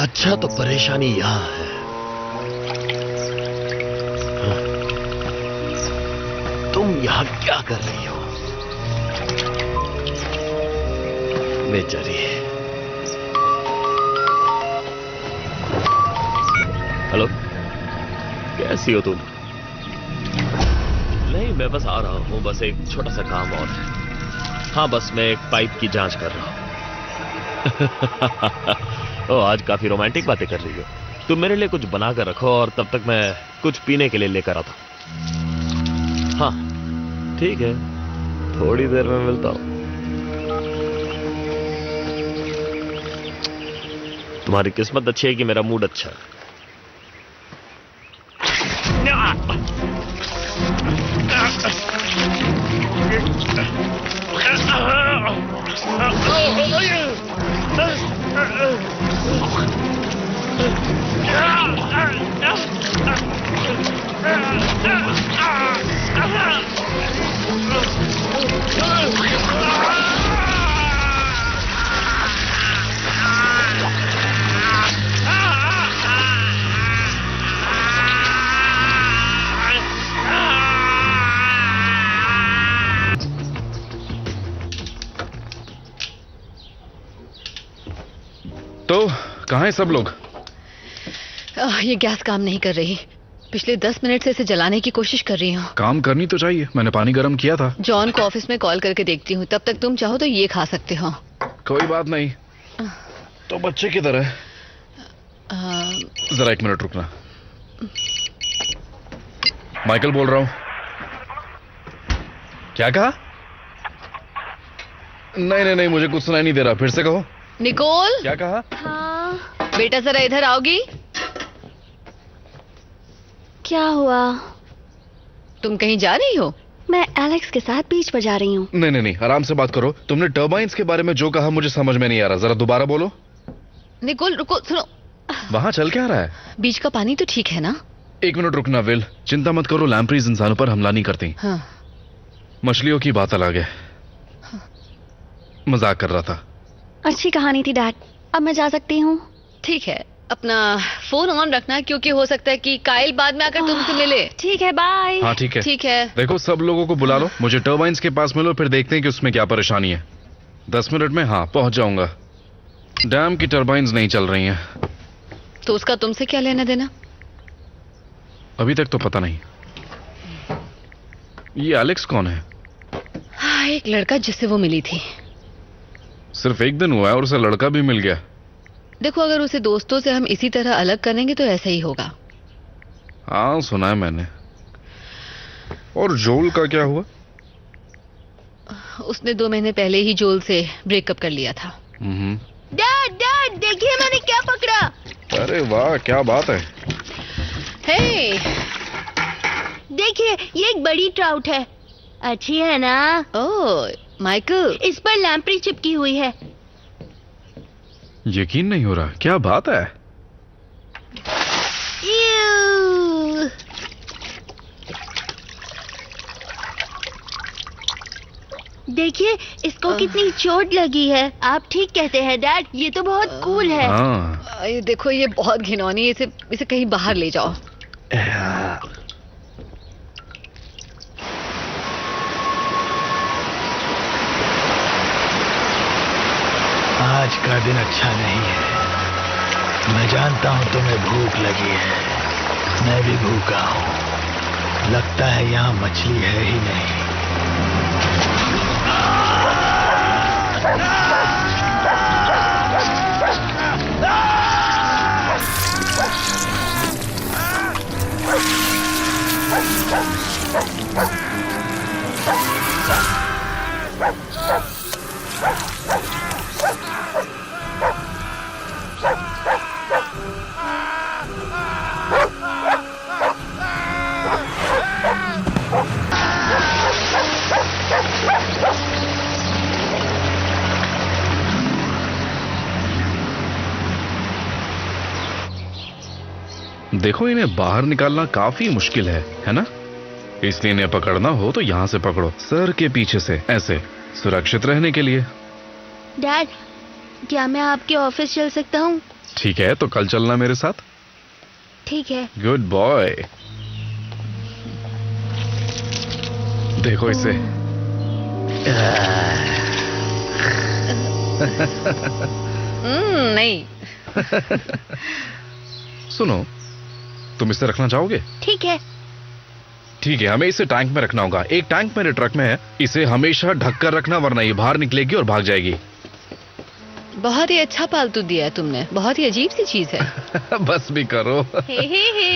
अच्छा तो परेशानी यहाँ है। तुम यहाँ क्या कर रही हो बेचारी? हेलो, कैसी हो तुम? नहीं, मैं बस आ रहा हूँ, बस एक छोटा सा काम और है। हाँ, बस मैं एक पाइप की जांच कर रहा हूँ। ओ, आज काफी रोमांटिक बातें कर रही हो। तुम मेरे लिए कुछ बना कर रखो और तब तक मैं कुछ पीने के लिए लेकर आता हूँ। हाँ ठीक है, थोड़ी देर में मिलता हूँ। तुम्हारी किस्मत अच्छी है कि मेरा मूड अच्छा है। तो कहाँ हैं सब लोग? ये गैस काम नहीं कर रही। पिछले 10 मिनट से इसे जलाने की कोशिश कर रही हूँ। काम करनी तो चाहिए, मैंने पानी गर्म किया था। जॉन को ऑफिस में कॉल करके देखती हूँ, तब तक तुम चाहो तो ये खा सकते हो। कोई बात नहीं। तो बच्चे किधर है? जरा 1 मिनट रुकना। माइकल बोल रहा हूँ। क्या कहा? नहीं, मुझे कुछ सुनाई नहीं दे रहा, फिर से कहो। निकोल। क्या कहा? हाँ बेटा, जरा इधर आओगी? क्या हुआ? तुम कहीं जा रही हो? मैं एलेक्स के साथ बीच पर जा रही हूँ। नहीं, आराम से बात करो। तुमने टर्बाइन्स के बारे में जो कहा मुझे समझ में नहीं आ रहा, जरा दोबारा बोलो। निकोल रुको, सुनो। वहां चल क्या रहा है? बीच का पानी तो ठीक है ना? 1 मिनट रुकना विल। चिंता मत करो, लैम्प्रीज इंसानों पर हमला नहीं करती। हाँ। मछलियों की बात अलग है। मजाक कर रहा था। अच्छी कहानी थी डैड, अब मैं जा सकती हूँ? ठीक है, अपना फोन ऑन रखना क्योंकि हो सकता है कि काइल बाद में आकर तुमसे मिले। ठीक है, बाय। हाँ ठीक है। ठीक है। देखो, सब लोगों को बुला लो, मुझे टर्बाइन्स के पास मिलो, फिर देखते हैं कि उसमें क्या परेशानी है। 10 मिनट में हाँ पहुंच जाऊंगा। डैम की टर्बाइन्स नहीं चल रही हैं। तो उसका तुमसे क्या लेना देना? अभी तक तो पता नहीं। ये एलेक्स कौन है? हाँ, एक लड़का जिससे वो मिली थी। सिर्फ 1 दिन हुआ है और उसे लड़का भी मिल गया। देखो, अगर उसे दोस्तों से हम इसी तरह अलग करेंगे तो ऐसा ही होगा। हाँ सुना है मैंने। और जोल का क्या हुआ? उसने 2 महीने पहले ही जोल से ब्रेकअप कर लिया था। डैड देखिए मैंने क्या पकड़ा। अरे वाह, क्या बात है। हे, देखिए ये एक बड़ी ट्राउट है। अच्छी है ना? ओह माइकल, इस पर लैम्प्री चिपकी हुई है। यकीन नहीं हो रहा, क्या बात है। यूं। देखिए इसको कितनी चोट लगी है। आप ठीक कहते हैं डैड, ये तो बहुत कूल है। हाँ। ये देखो, ये बहुत घिनौनी है। इसे कहीं बाहर ले जाओ। आज का दिन अच्छा नहीं है। मैं जानता हूं तुम्हें भूख लगी है, मैं भी भूखा हूं। लगता है यहाँ मछली है ही नहीं। देखो, इन्हें बाहर निकालना काफी मुश्किल है ना? इसलिए इन्हें पकड़ना हो तो यहाँ से पकड़ो, सर के पीछे से, ऐसे सुरक्षित रहने के लिए। डैड, क्या मैं आपके ऑफिस चल सकता हूँ? ठीक है, तो कल चलना मेरे साथ। ठीक है। Good boy. देखो इसे। नहीं। सुनो, तुम इसे रखना चाहोगे? ठीक है। ठीक है, हमें इसे टैंक में रखना होगा। एक टैंक मेरे ट्रक में है, इसे हमेशा ढक कर रखना, वरना ये बाहर निकलेगी और भाग जाएगी। बहुत ही अच्छा पालतू दिया है तुमने, बहुत ही अजीब सी चीज है। बस भी करो। हे हे हे।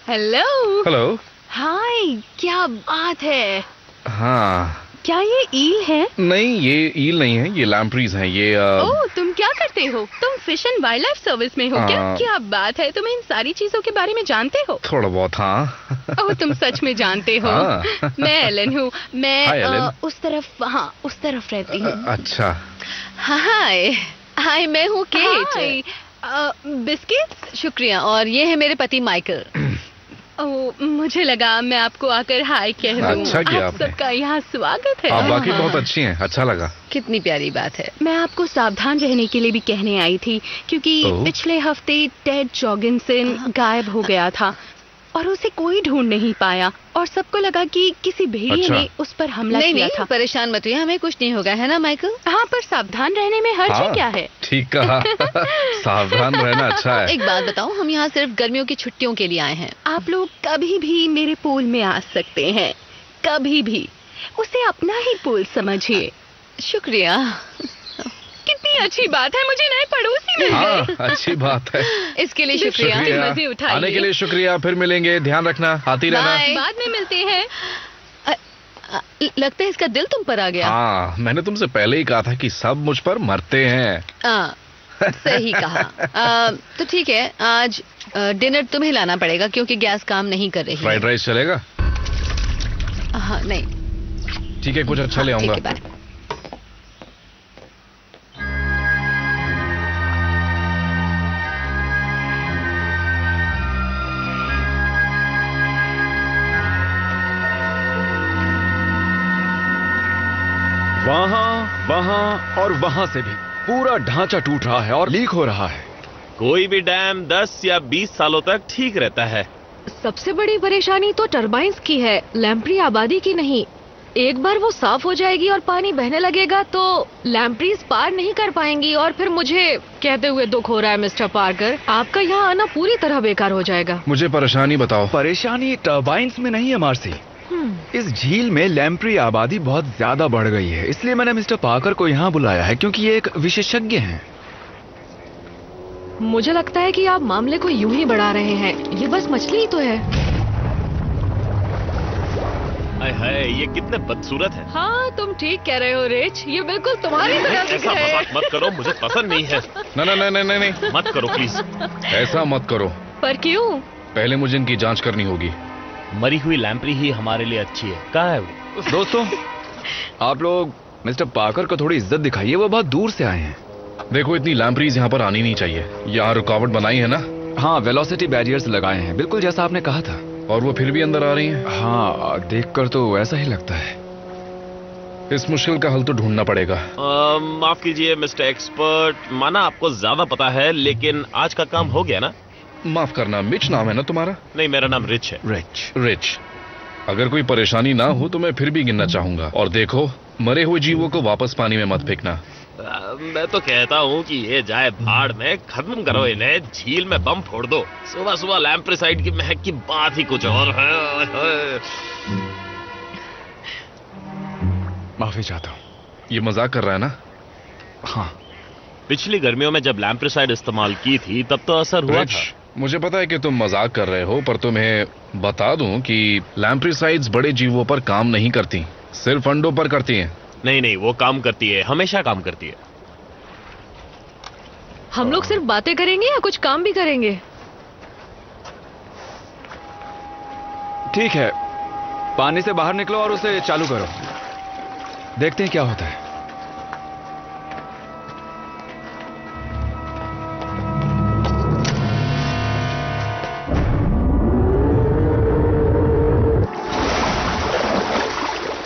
हेलो। हेलो। हाय, क्या बात है। हाँ। क्या ये ईल है? नहीं, ये ईल नहीं है, ये लैम्प्रीज हैं। ये ओह, तुम क्या करते हो? तुम fish and wild life service में हो क्या? क्या बात है, तुम इन सारी चीजों के बारे में जानते हो? थोड़ा बहुत, हाँ। ओह, तुम सच में जानते हो। हाँ। मैं एलन हूँ। मैं हाय, एलन। उस तरफ रहती हूँ। अच्छा। हाय हाय, मैं हूँ केट। हाय, बिस्किट। शुक्रिया। और ये है मेरे पति माइकल। ओह, मुझे लगा मैं आपको आकर हाय कह दूं। अच्छा किया आप आपने। सबका यहाँ स्वागत है। आप वाकई हाँ। बहुत अच्छी हैं, अच्छा लगा। कितनी प्यारी बात है। मैं आपको सावधान रहने के लिए भी कहने आई थी, क्योंकि ओह। पिछले हफ्ते टेड जॉगिंसन गायब हो गया था और उसे कोई ढूंढ नहीं पाया और सबको लगा कि किसी भेड़िए अच्छा। ने उस पर हमला नहीं किया नहीं, था। परेशान मत होइए, हमें कुछ नहीं होगा, है ना माइकल? हाँ, पर सावधान रहने में हर्ज हाँ, क्या है? ठीक कहा। सावधान रहना अच्छा है। एक बात बताओ, हम यहाँ सिर्फ गर्मियों की छुट्टियों के लिए आए हैं। आप लोग कभी भी मेरे पूल में आ सकते हैं, कभी भी। उसे अपना ही पूल समझिए। शुक्रिया। कितनी अच्छी बात है, मुझे नए पड़ोसी मिल हाँ, गए। अच्छी बात है। इसके लिए शुक्रिया। मजे उठाइए। आने के लिए शुक्रिया, फिर मिलेंगे, ध्यान रखना, आती रहना। बाय। बाद में मिलते हैं। लगता है इसका दिल तुम पर आ गया। हाँ, मैंने तुमसे पहले ही कहा था कि सब मुझ पर मरते हैं। सही कहा। तो ठीक है, आज डिनर तुम्हें लाना पड़ेगा क्योंकि गैस काम नहीं कर रही फ्राइड राइस चलेगा? है। हाँ, नहीं। ठीक है, कुछ अच्छा ले हाँ, ठीक आऊंगा। है, बाय। वहां और वहां से भी पूरा ढांचा टूट रहा है और लीक हो रहा है। कोई भी डैम 10 या 20 सालों तक ठीक रहता है। सबसे बड़ी परेशानी तो टरबाइन्स की है, लैम्प्री आबादी की नहीं। एक बार वो साफ हो जाएगी और पानी बहने लगेगा तो लैम्प्रीज पार नहीं कर पाएंगी और फिर मुझे कहते हुए दुख हो रहा है मिस्टर पार्कर, आपका यहाँ आना पूरी तरह बेकार हो जाएगा। मुझे परेशानी बताओ। परेशानी टर्बाइन्स में नहीं है मार्सी, इस झील में लैम्प्री आबादी बहुत ज्यादा बढ़ गई है, इसलिए मैंने मिस्टर पार्कर को यहाँ बुलाया है क्योंकि ये एक विशेषज्ञ हैं। मुझे लगता है कि आप मामले को यूं ही बढ़ा रहे हैं, ये बस मछली ही तो है। हाय हाय, ये कितने बदसूरत है। हाँ, तुम ठीक कह रहे हो रिच, ये बिल्कुल तुम्हारी तरह दिख ऐसा रहे हैं। मजाक मत करो, मुझे पसंद नहीं है। नहीं, मत करो प्लीज। ऐसा मत करो। पर क्यों? पहले मुझे इनकी जांच करनी होगी। मरी हुई लैम्प्री ही हमारे लिए अच्छी है। कहाँ है वो? दोस्तों, आप लोग मिस्टर पार्कर को थोड़ी इज्जत दिखाइए, वो बहुत दूर से आए हैं। देखो, इतनी लैम्प्रीज यहाँ पर आनी नहीं चाहिए। यहाँ रुकावट बनाई है ना? हाँ, वेलोसिटी बैरियर्स लगाए हैं, बिल्कुल जैसा आपने कहा था। और वो फिर भी अंदर आ रही हैं। हाँ, देखकर तो ऐसा ही लगता है। इस मुश्किल का हल तो ढूंढना पड़ेगा। माफ कीजिए मिस्टर एक्सपर्ट, माना आपको ज्यादा पता है, लेकिन आज का काम हो गया ना? माफ करना, मिच नाम है ना तुम्हारा? नहीं, मेरा नाम रिच है। रिच। अगर कोई परेशानी ना हो तो मैं फिर भी गिनना चाहूंगा। और देखो, मरे हुए जीवों को वापस पानी में मत फेंकना। मैं तो कहता हूँ कि ये जाए भाड़ में, खत्म करो इन्हें, झील में बम फोड़ दो। सुबह सुबह लैम्प्रिसाइड की महक की बात ही कुछ और है। माफी चाहता हूँ। ये मजाक कर रहा है ना? हाँ, पिछली गर्मियों में जब लैम्प्रिसाइड इस्तेमाल की थी तब तो असर हुआ रिच, था। मुझे पता है कि तुम मजाक कर रहे हो, पर तुम्हें बता दूं कि लैम्प्रिसाइड्स बड़े जीवों पर काम नहीं करती, सिर्फ अंडों पर करती हैं। नहीं, वो काम करती है, हमेशा काम करती है। हम लोग सिर्फ बातें करेंगे या कुछ काम भी करेंगे? ठीक है, पानी से बाहर निकलो और उसे चालू करो, देखते हैं क्या होता है।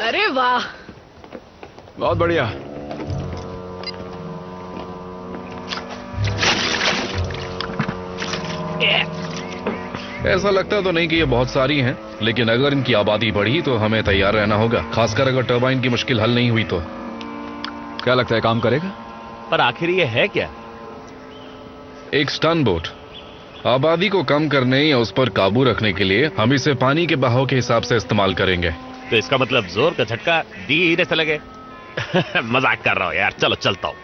अरे वाह, बहुत बढ़िया। ऐसा लगता तो नहीं कि ये बहुत सारी हैं, लेकिन अगर इनकी आबादी बढ़ी तो हमें तैयार रहना होगा, खासकर अगर टरबाइन की मुश्किल हल नहीं हुई तो। क्या लगता है काम करेगा? पर आखिर ये है क्या? एक स्टन बोट। आबादी को कम करने या उस पर काबू रखने के लिए हम इसे पानी के बहाव के हिसाब से इस्तेमाल करेंगे। तो इसका मतलब जोर का झटका धीरे से लगे। मजाक कर रहा हूं यार, चलो चलता हूं।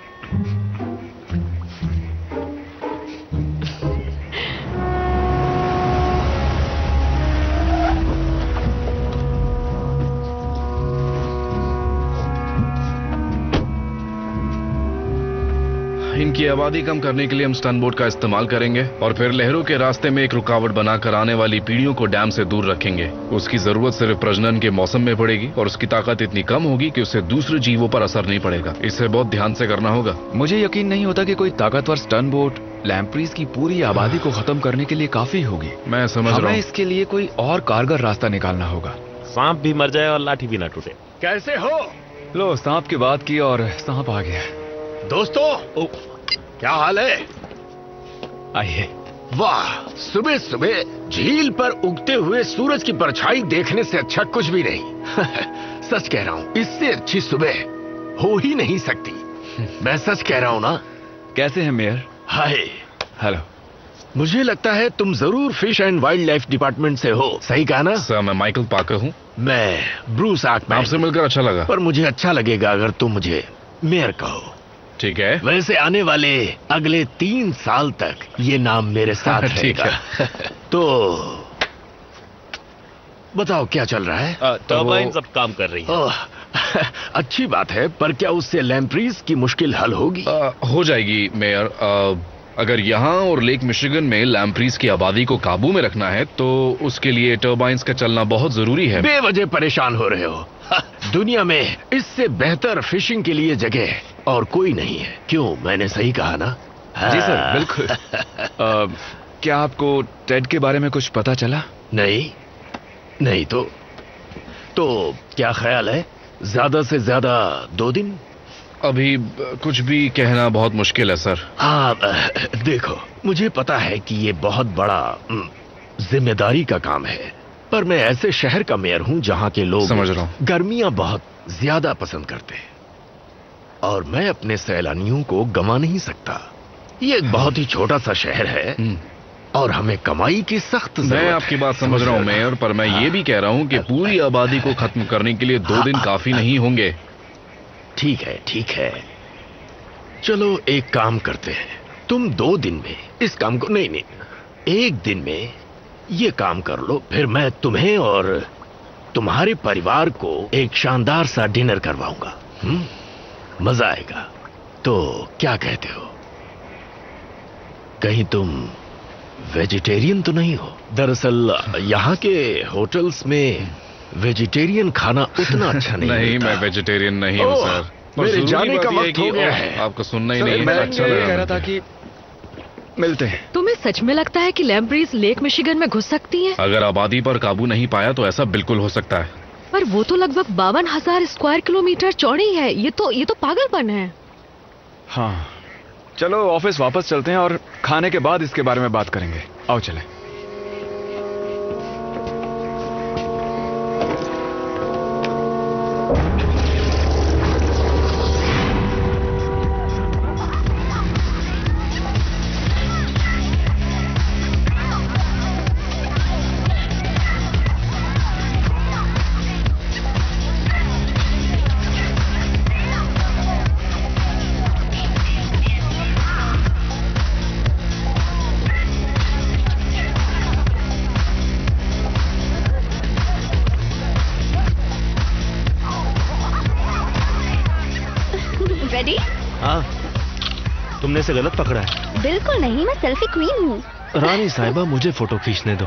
इनकी आबादी कम करने के लिए हम स्टन बोट का इस्तेमाल करेंगे और फिर लहरों के रास्ते में एक रुकावट बनाकर आने वाली पीढ़ियों को डैम से दूर रखेंगे। उसकी जरूरत सिर्फ प्रजनन के मौसम में पड़ेगी और उसकी ताकत इतनी कम होगी कि उससे दूसरे जीवों पर असर नहीं पड़ेगा। इसे बहुत ध्यान से करना होगा। मुझे यकीन नहीं होता कि कोई ताकतवर स्टन बोट लैम्प्रीज की पूरी आबादी को खत्म करने के लिए काफी होगी। मैं समझ रहा हमें हूँ। इसके लिए कोई और कारगर रास्ता निकालना होगा। सांप भी मर जाए और लाठी भी ना टूटे। कैसे हो लो, सांप की बात की और सांप आ गया। दोस्तों? क्या हाल है? आइए। वाह, सुबह सुबह झील पर उगते हुए सूरज की परछाई देखने से अच्छा कुछ भी नहीं। सच कह रहा हूँ, इससे अच्छी सुबह हो ही नहीं सकती। मैं सच कह रहा हूँ ना। कैसे हैं मेयर? हाय। हेलो। मुझे लगता है तुम जरूर fish and wild life department से हो, सही कहा ना? सर, मैं माइकल पाकर हूँ। मैं ब्रूस आकमैन। आपसे मिलकर अच्छा लगा। पर मुझे अच्छा लगेगा अगर तुम मुझे मेयर कहो। ठीक है। वैसे आने वाले अगले 3 साल तक ये नाम मेरे साथ ठीक रहेगा। तो बताओ क्या चल रहा है? टर्बाइन अब काम कर रही है। ओह, अच्छी बात है, पर क्या उससे लैम्प्रीज की मुश्किल हल होगी? हो जाएगी मेयर। अगर यहाँ और लेक मिशिगन में लैम्प्रीज की आबादी को काबू में रखना है तो उसके लिए टर्बाइंस का चलना बहुत जरूरी है। बेवजह परेशान हो रहे हो। दुनिया में इससे बेहतर फिशिंग के लिए जगह और कोई नहीं है। क्यों, मैंने सही कहा ना? जी सर, बिल्कुल। क्या आपको टेड के बारे में कुछ पता चला? नहीं तो क्या ख्याल है? ज्यादा से ज्यादा 2 दिन? अभी कुछ भी कहना बहुत मुश्किल है सर। देखो, मुझे पता है कि ये बहुत बड़ा जिम्मेदारी का काम है, पर मैं ऐसे शहर का मेयर हूं जहां के लोग समझ रहा हूं। गर्मियां बहुत ज्यादा पसंद करते हैं और मैं अपने सैलानियों को गंवा नहीं सकता। ये एक बहुत ही छोटा सा शहर है और हमें कमाई की सख्त जरूरत है। मैं आपकी बात समझ रहा हूँ मेयर, पर मैं ये भी कह रहा हूँ कि पूरी आबादी को खत्म करने के लिए 2 दिन काफी नहीं होंगे। ठीक है, चलो एक काम करते हैं। तुम 2 दिन में इस काम को नहीं 1 दिन में ये काम कर लो, फिर मैं तुम्हें और तुम्हारे परिवार को एक शानदार सा डिनर करवाऊंगा। मजा आएगा। तो क्या कहते हो? कहीं तुम वेजिटेरियन तो नहीं हो? दरअसल यहाँ के होटल्स में वेजिटेरियन खाना उतना अच्छा नहीं नहीं, मिलता। मैं वेजिटेरियन नहीं हूँ ओह, सर। पर मेरे जरूरी जाने बात का यह वक्त कि हो गया है। आपको सुनना ही नहीं है। मैं अच्छा ये लगा कह रहा मुझे। था कि मिलते हैं। तुम्हें सच में लगता है कि लैम्प्रीज लेक मिशिगन में घुस सकती हैं? अगर आबादी पर काबू नहीं पाया तो ऐसा बिल्कुल हो सकता है। पर वो तो लगभग 52,000 स्क्वायर किलोमीटर चौड़ी है। ये तो पागलपन है। हाँ, चलो ऑफिस वापस चलते हैं और खाने के बाद इसके बारे में बात करेंगे। आओ चलें। रेडी? हाँ, तुमने इसे गलत पकड़ा है। बिल्कुल नहीं, मैं सेल्फी क्वीन हूँ। रानी साहिबा, मुझे फोटो खींचने दो।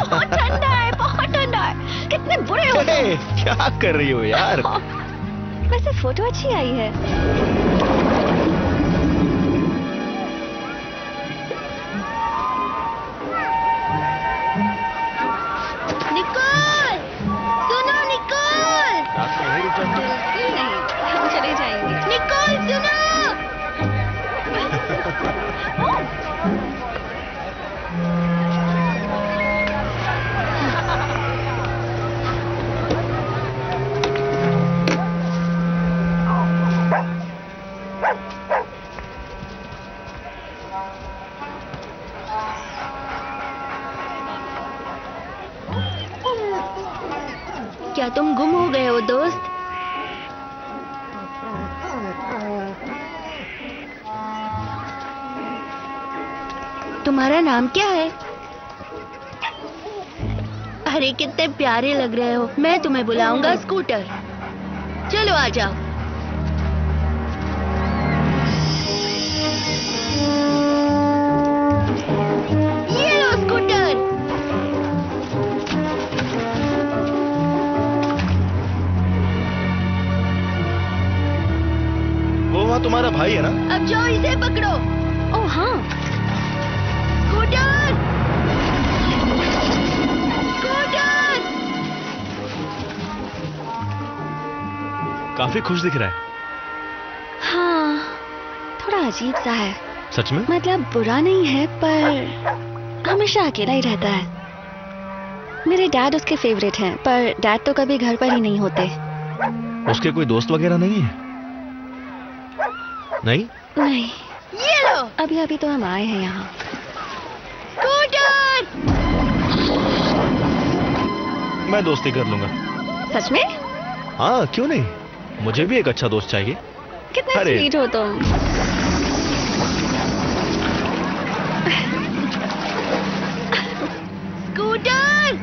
बहुत ठंडा है, बहुत ठंडा है। कितने बुरे हो तुम। क्या कर रही हो यार? वैसे फोटो अच्छी आई है। निकोल, सुनो निकोल। बिल्कुल नहीं, हम चले जाएंगे। निकोल सुनो। क्या तुम गुम हो गए हो दोस्त? तुम्हारा नाम क्या है? अरे कितने प्यारे लग रहे हो। मैं तुम्हें बुलाऊंगा स्कूटर। चलो आ जाओ। ये लो स्कूटर। वो वहाँ तुम्हारा भाई है ना? अब जाओ इसे पकड़ो। ओह हाँ, स्कूटर! स्कूटर! काफी खुश दिख रहा है। हाँ, थोड़ा अजीब सा है। सच में? मतलब बुरा नहीं है, पर हमेशा अकेला ही रहता है। मेरे डैड उसके फेवरेट हैं, पर डैड तो कभी घर पर ही नहीं होते। उसके कोई दोस्त वगैरह नहीं है? नहीं? नहीं। ये लो। अभी अभी तो हम आए हैं यहाँ। स्कूटर! मैं दोस्ती कर लूंगा। सच में? हाँ, क्यों नहीं? मुझे भी एक अच्छा दोस्त चाहिए। कितना अरे। स्वीट हो तुम। स्कूटर!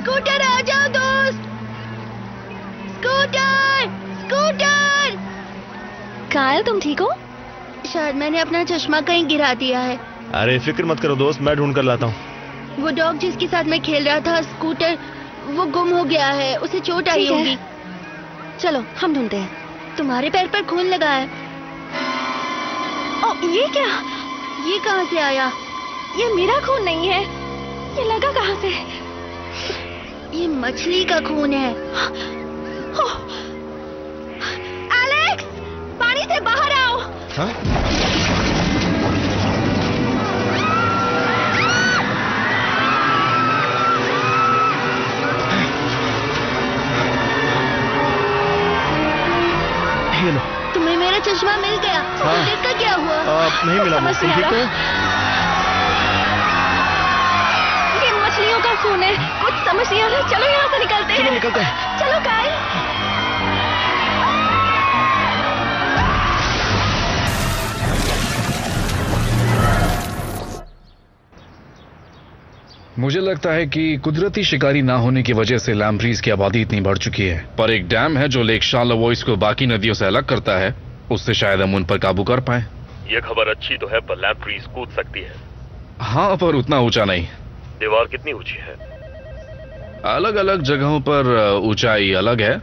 स्कूटर आ जाओ दोस्त। स्कूटर! स्कूटर! कायल तुम ठीक हो? शायद मैंने अपना चश्मा कहीं गिरा दिया है। अरे फिक्र मत करो दोस्त, मैं ढूंढ कर लाता हूँ। वो डॉग जिसके साथ मैं खेल रहा था, स्कूटर, वो गुम हो गया है। उसे चोट आई होगी। चलो हम ढूंढते हैं। तुम्हारे पैर पर खून लगा है। ओ, ये क्या? ये कहाँ से आया? ये मेरा खून नहीं है। ये लगा कहाँ से? ये मछली का खून है। एलेक्स, पानी से बाहर आओ। हाँ? ये लो। तुम्हें मेरा चश्मा मिल गया। हाँ। इसका क्या हुआ? नहीं मिला मुझे। समझ नहीं आ ठीक हो? ये मछलियों का खून है। कुछ समझ नहीं आ रहा। चलो यहाँ से निकलते हैं। चलो निकलते हैं। चलो कायल। मुझे लगता है कि कुदरती शिकारी ना होने की वजह से लैम्प्रीज की आबादी इतनी बढ़ चुकी है, पर एक डैम है जो लेक शार्लेवॉयस को बाकी नदियों से अलग करता है, उससे शायद हम उन पर काबू कर पाए। ये खबर अच्छी तो है, पर लैम्प्रीज कूद सकती है। हाँ, पर उतना ऊंचा नहीं। दीवार कितनी ऊंची है? अलग अलग जगहों पर ऊंचाई अलग है।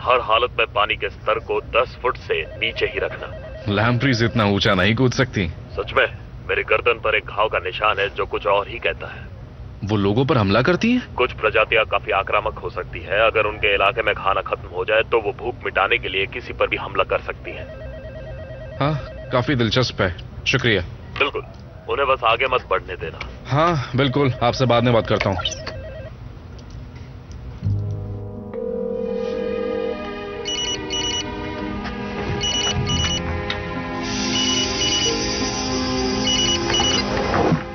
हर हालत में पानी के स्तर को 10 फुट से नीचे ही रखना। लैम्प्रीज इतना ऊंचा नहीं कूद सकती। सच में? मेरे गर्दन पर एक घाव का निशान है जो कुछ और ही कहता है। वो लोगों पर हमला करती हैं? कुछ प्रजातियां काफी आक्रामक हो सकती है। अगर उनके इलाके में खाना खत्म हो जाए तो वो भूख मिटाने के लिए किसी पर भी हमला कर सकती है। हाँ, काफी दिलचस्प है। शुक्रिया। बिल्कुल, उन्हें बस आगे मत बढ़ने देना। हाँ बिल्कुल, आपसे बाद में बात करता हूँ।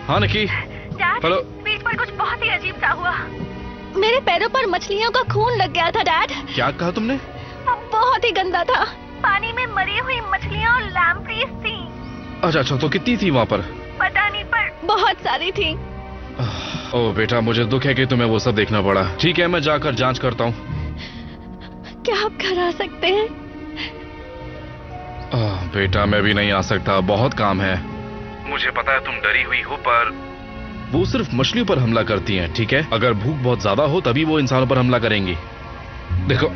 हाँ निकी। हेलो। पीठ पर कुछ बहुत ही अजीब सा हुआ। मेरे पैरों पर मछलियों का खून लग गया था डैड। क्या कहा तुमने? वो बहुत ही गंदा था। पानी में मरी हुई मछलियाँ और लैम्प्रीज थी। अच्छा, तो कितनी थी वहाँ पर? पता नहीं, पर बहुत सारी थी। ओह बेटा, मुझे दुख है कि तुम्हें वो सब देखना पड़ा। ठीक है, मैं जाकर जांच करता हूँ। क्या आप घर आ सकते हैं? बेटा, मैं भी नहीं आ सकता, बहुत काम है। मुझे पता है तुम डरी हुई हो, पर वो सिर्फ मछलियों पर हमला करती हैं, ठीक है? अगर भूख बहुत ज्यादा हो तभी वो इंसानों पर हमला करेंगी। देखो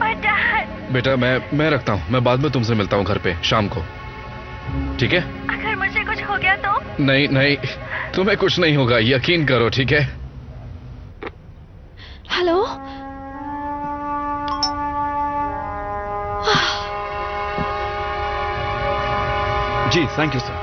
बेटा, मैं रखता हूँ। मैं बाद में तुमसे मिलता हूँ घर पे शाम को, ठीक है? अगर मुझे कुछ हो गया तो? नहीं, तुम्हें कुछ नहीं होगा, यकीन करो, ठीक है? हेलो? जी थैंक यू सर।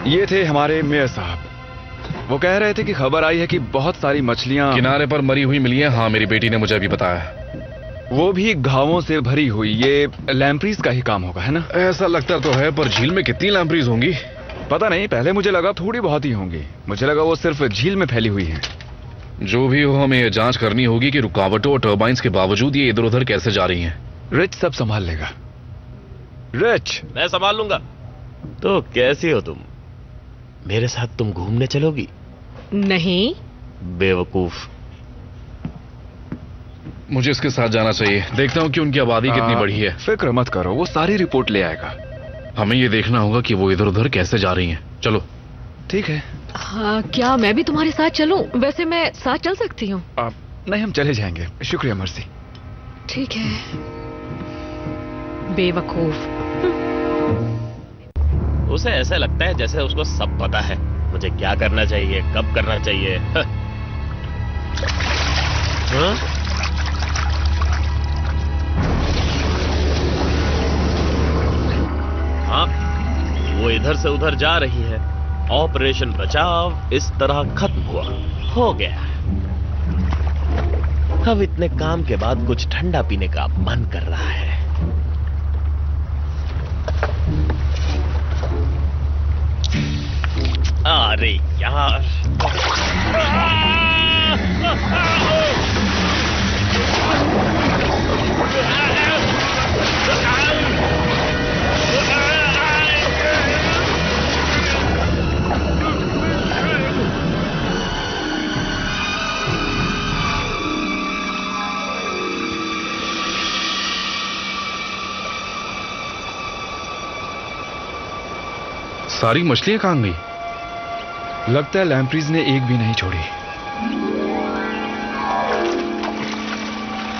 ये थे हमारे मेयर साहब। वो कह रहे थे कि खबर आई है कि बहुत सारी मछलियां किनारे पर मरी हुई मिली हैं। हाँ, मेरी बेटी ने मुझे अभी बताया। वो भी घावों से भरी हुई। ये लैम्प्रीज का ही काम होगा, है ना? ऐसा लगता तो है, पर झील में कितनी लैम्प्रीज होंगी पता नहीं। पहले मुझे लगा थोड़ी बहुत ही होंगी। मुझे लगा वो सिर्फ झील में फैली हुई है। जो भी हो, हमें ये जांच करनी होगी कि रुकावटों और टर्बाइंस के बावजूद ये इधर उधर कैसे जा रही हैं। रिच सब संभाल लेगा। रिच, मैं संभाल लूंगा। तो कैसी हो तुम? मेरे साथ तुम घूमने चलोगी? नहीं। बेवकूफ। मुझे इसके साथ जाना चाहिए। देखता हूँ कि उनकी आबादी कितनी बढ़ी है। फिक्र मत करो, वो सारी रिपोर्ट ले आएगा। हमें ये देखना होगा कि वो इधर उधर कैसे जा रही हैं। चलो। ठीक है। हाँ, क्या मैं भी तुम्हारे साथ चलूं? वैसे मैं साथ चल सकती हूँ। नहीं, हम चले जाएंगे। शुक्रिया मर्सी। ठीक है। बेवकूफ। उसे ऐसा लगता है जैसे उसको सब पता है, मुझे क्या करना चाहिए, कब करना चाहिए। हाँ? हाँ, वो इधर से उधर जा रही है। ऑपरेशन बचाव इस तरह खत्म हुआ, हो गया। अब इतने काम के बाद कुछ ठंडा पीने का मन कर रहा है। अरे यार, सारी मछलियां कहाँ गई? लगता है लैम्प्रीज ने एक भी नहीं छोड़ी।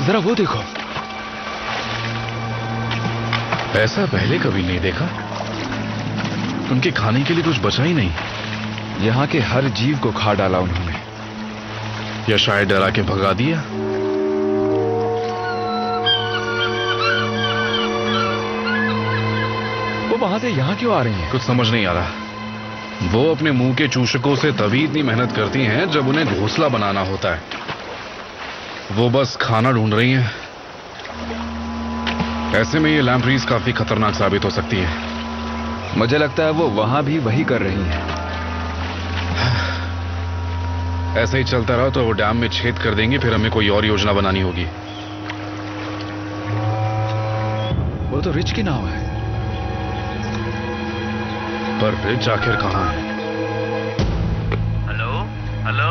जरा वो देखो। ऐसा पहले कभी नहीं देखा। उनके खाने के लिए कुछ बचा ही नहीं। यहाँ के हर जीव को खा डाला उन्होंने। या शायद डरा के भगा दिया। वो वहां से यहाँ क्यों आ रही हैं? कुछ समझ नहीं आ रहा। वो अपने मुंह के चूषकों से तभी इतनी मेहनत करती हैं जब उन्हें घोंसला बनाना होता है। वो बस खाना ढूंढ रही हैं। ऐसे में ये लैम्प्रीज काफी खतरनाक साबित हो सकती है। मुझे लगता है वो वहां भी वही कर रही हैं। ऐसा ही चलता रहा तो वो डैम में छेद कर देंगे, फिर हमें कोई और योजना बनानी होगी। वो तो रिच की नाव है। पर रिच आखिर कहाँ है? Hello hello.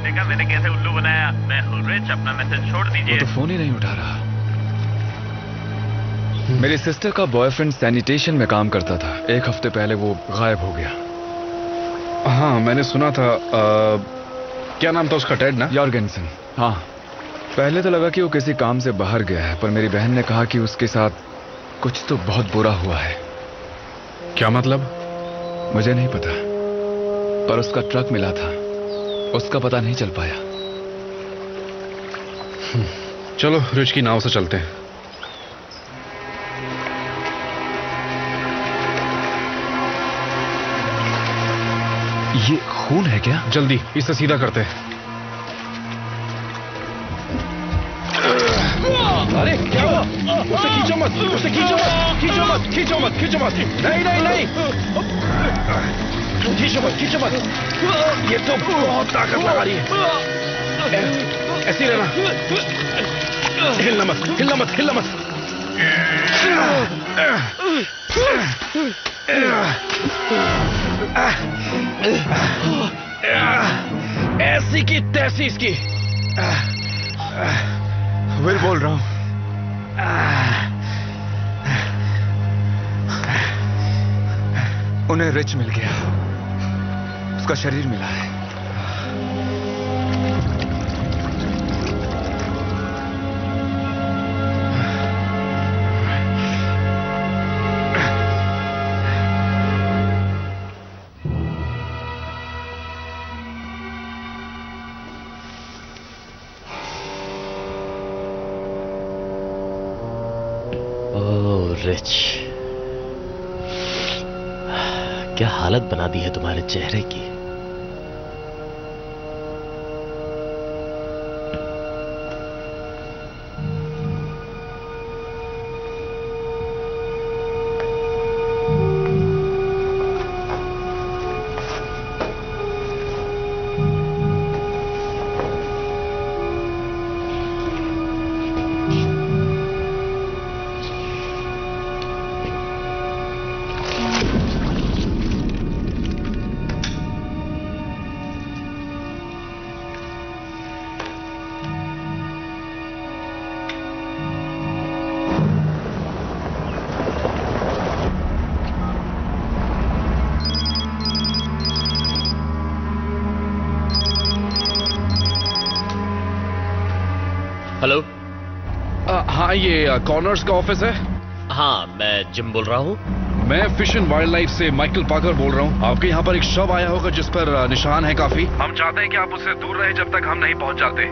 देखा मैंने कैसे उल्लू बनाया। मैं हूँ रिच, अपना मैसेज छोड़ दीजिए। वो तो फोन ही नहीं उठा रहा। मेरी सिस्टर का बॉयफ्रेंड सैनिटेशन में काम करता था। एक हफ्ते पहले वो गायब हो गया। हाँ, मैंने सुना था। क्या नाम था उसका? टेड ना? यॉर्गेंसन। हाँ, पहले तो लगा कि वो किसी काम से बाहर गया है, पर मेरी बहन ने कहा कि उसके साथ कुछ तो बहुत बुरा हुआ है। क्या मतलब? मुझे नहीं पता, पर उसका ट्रक मिला था। उसका पता नहीं चल पाया। चलो रिच की नाव से चलते हैं। ये खून है क्या? जल्दी इसे सीधा करते हैं। अरे क्या हुआ? उसे खींचो मत, उसे खींचो मत, खींचो मत, खींचो मत, खींचो मत। नहीं नहीं नहीं, खींचो मत, खींचो मत। ये तो बहुत ताकत लगा रही है। ऐसी रहना, हिलना मत, हिलना मत, हिलना मत। ऐसी की तैसी इसकी। विल बोल रहा हूं। उन्हें रिच मिल गया। उसका शरीर मिला है। रिच, क्या हालत बना दी है तुम्हारे चेहरे की। हेलो। हाँ, ये कॉर्नर्स का ऑफिस है? हाँ, मैं जिम बोल रहा हूँ। मैं फिश एंड वाइल्ड लाइफ से माइकल पाकर बोल रहा हूँ। आपके यहाँ पर एक शव आया होगा जिस पर निशान है काफी। हम चाहते हैं कि आप उससे दूर रहे जब तक हम नहीं पहुँच जाते।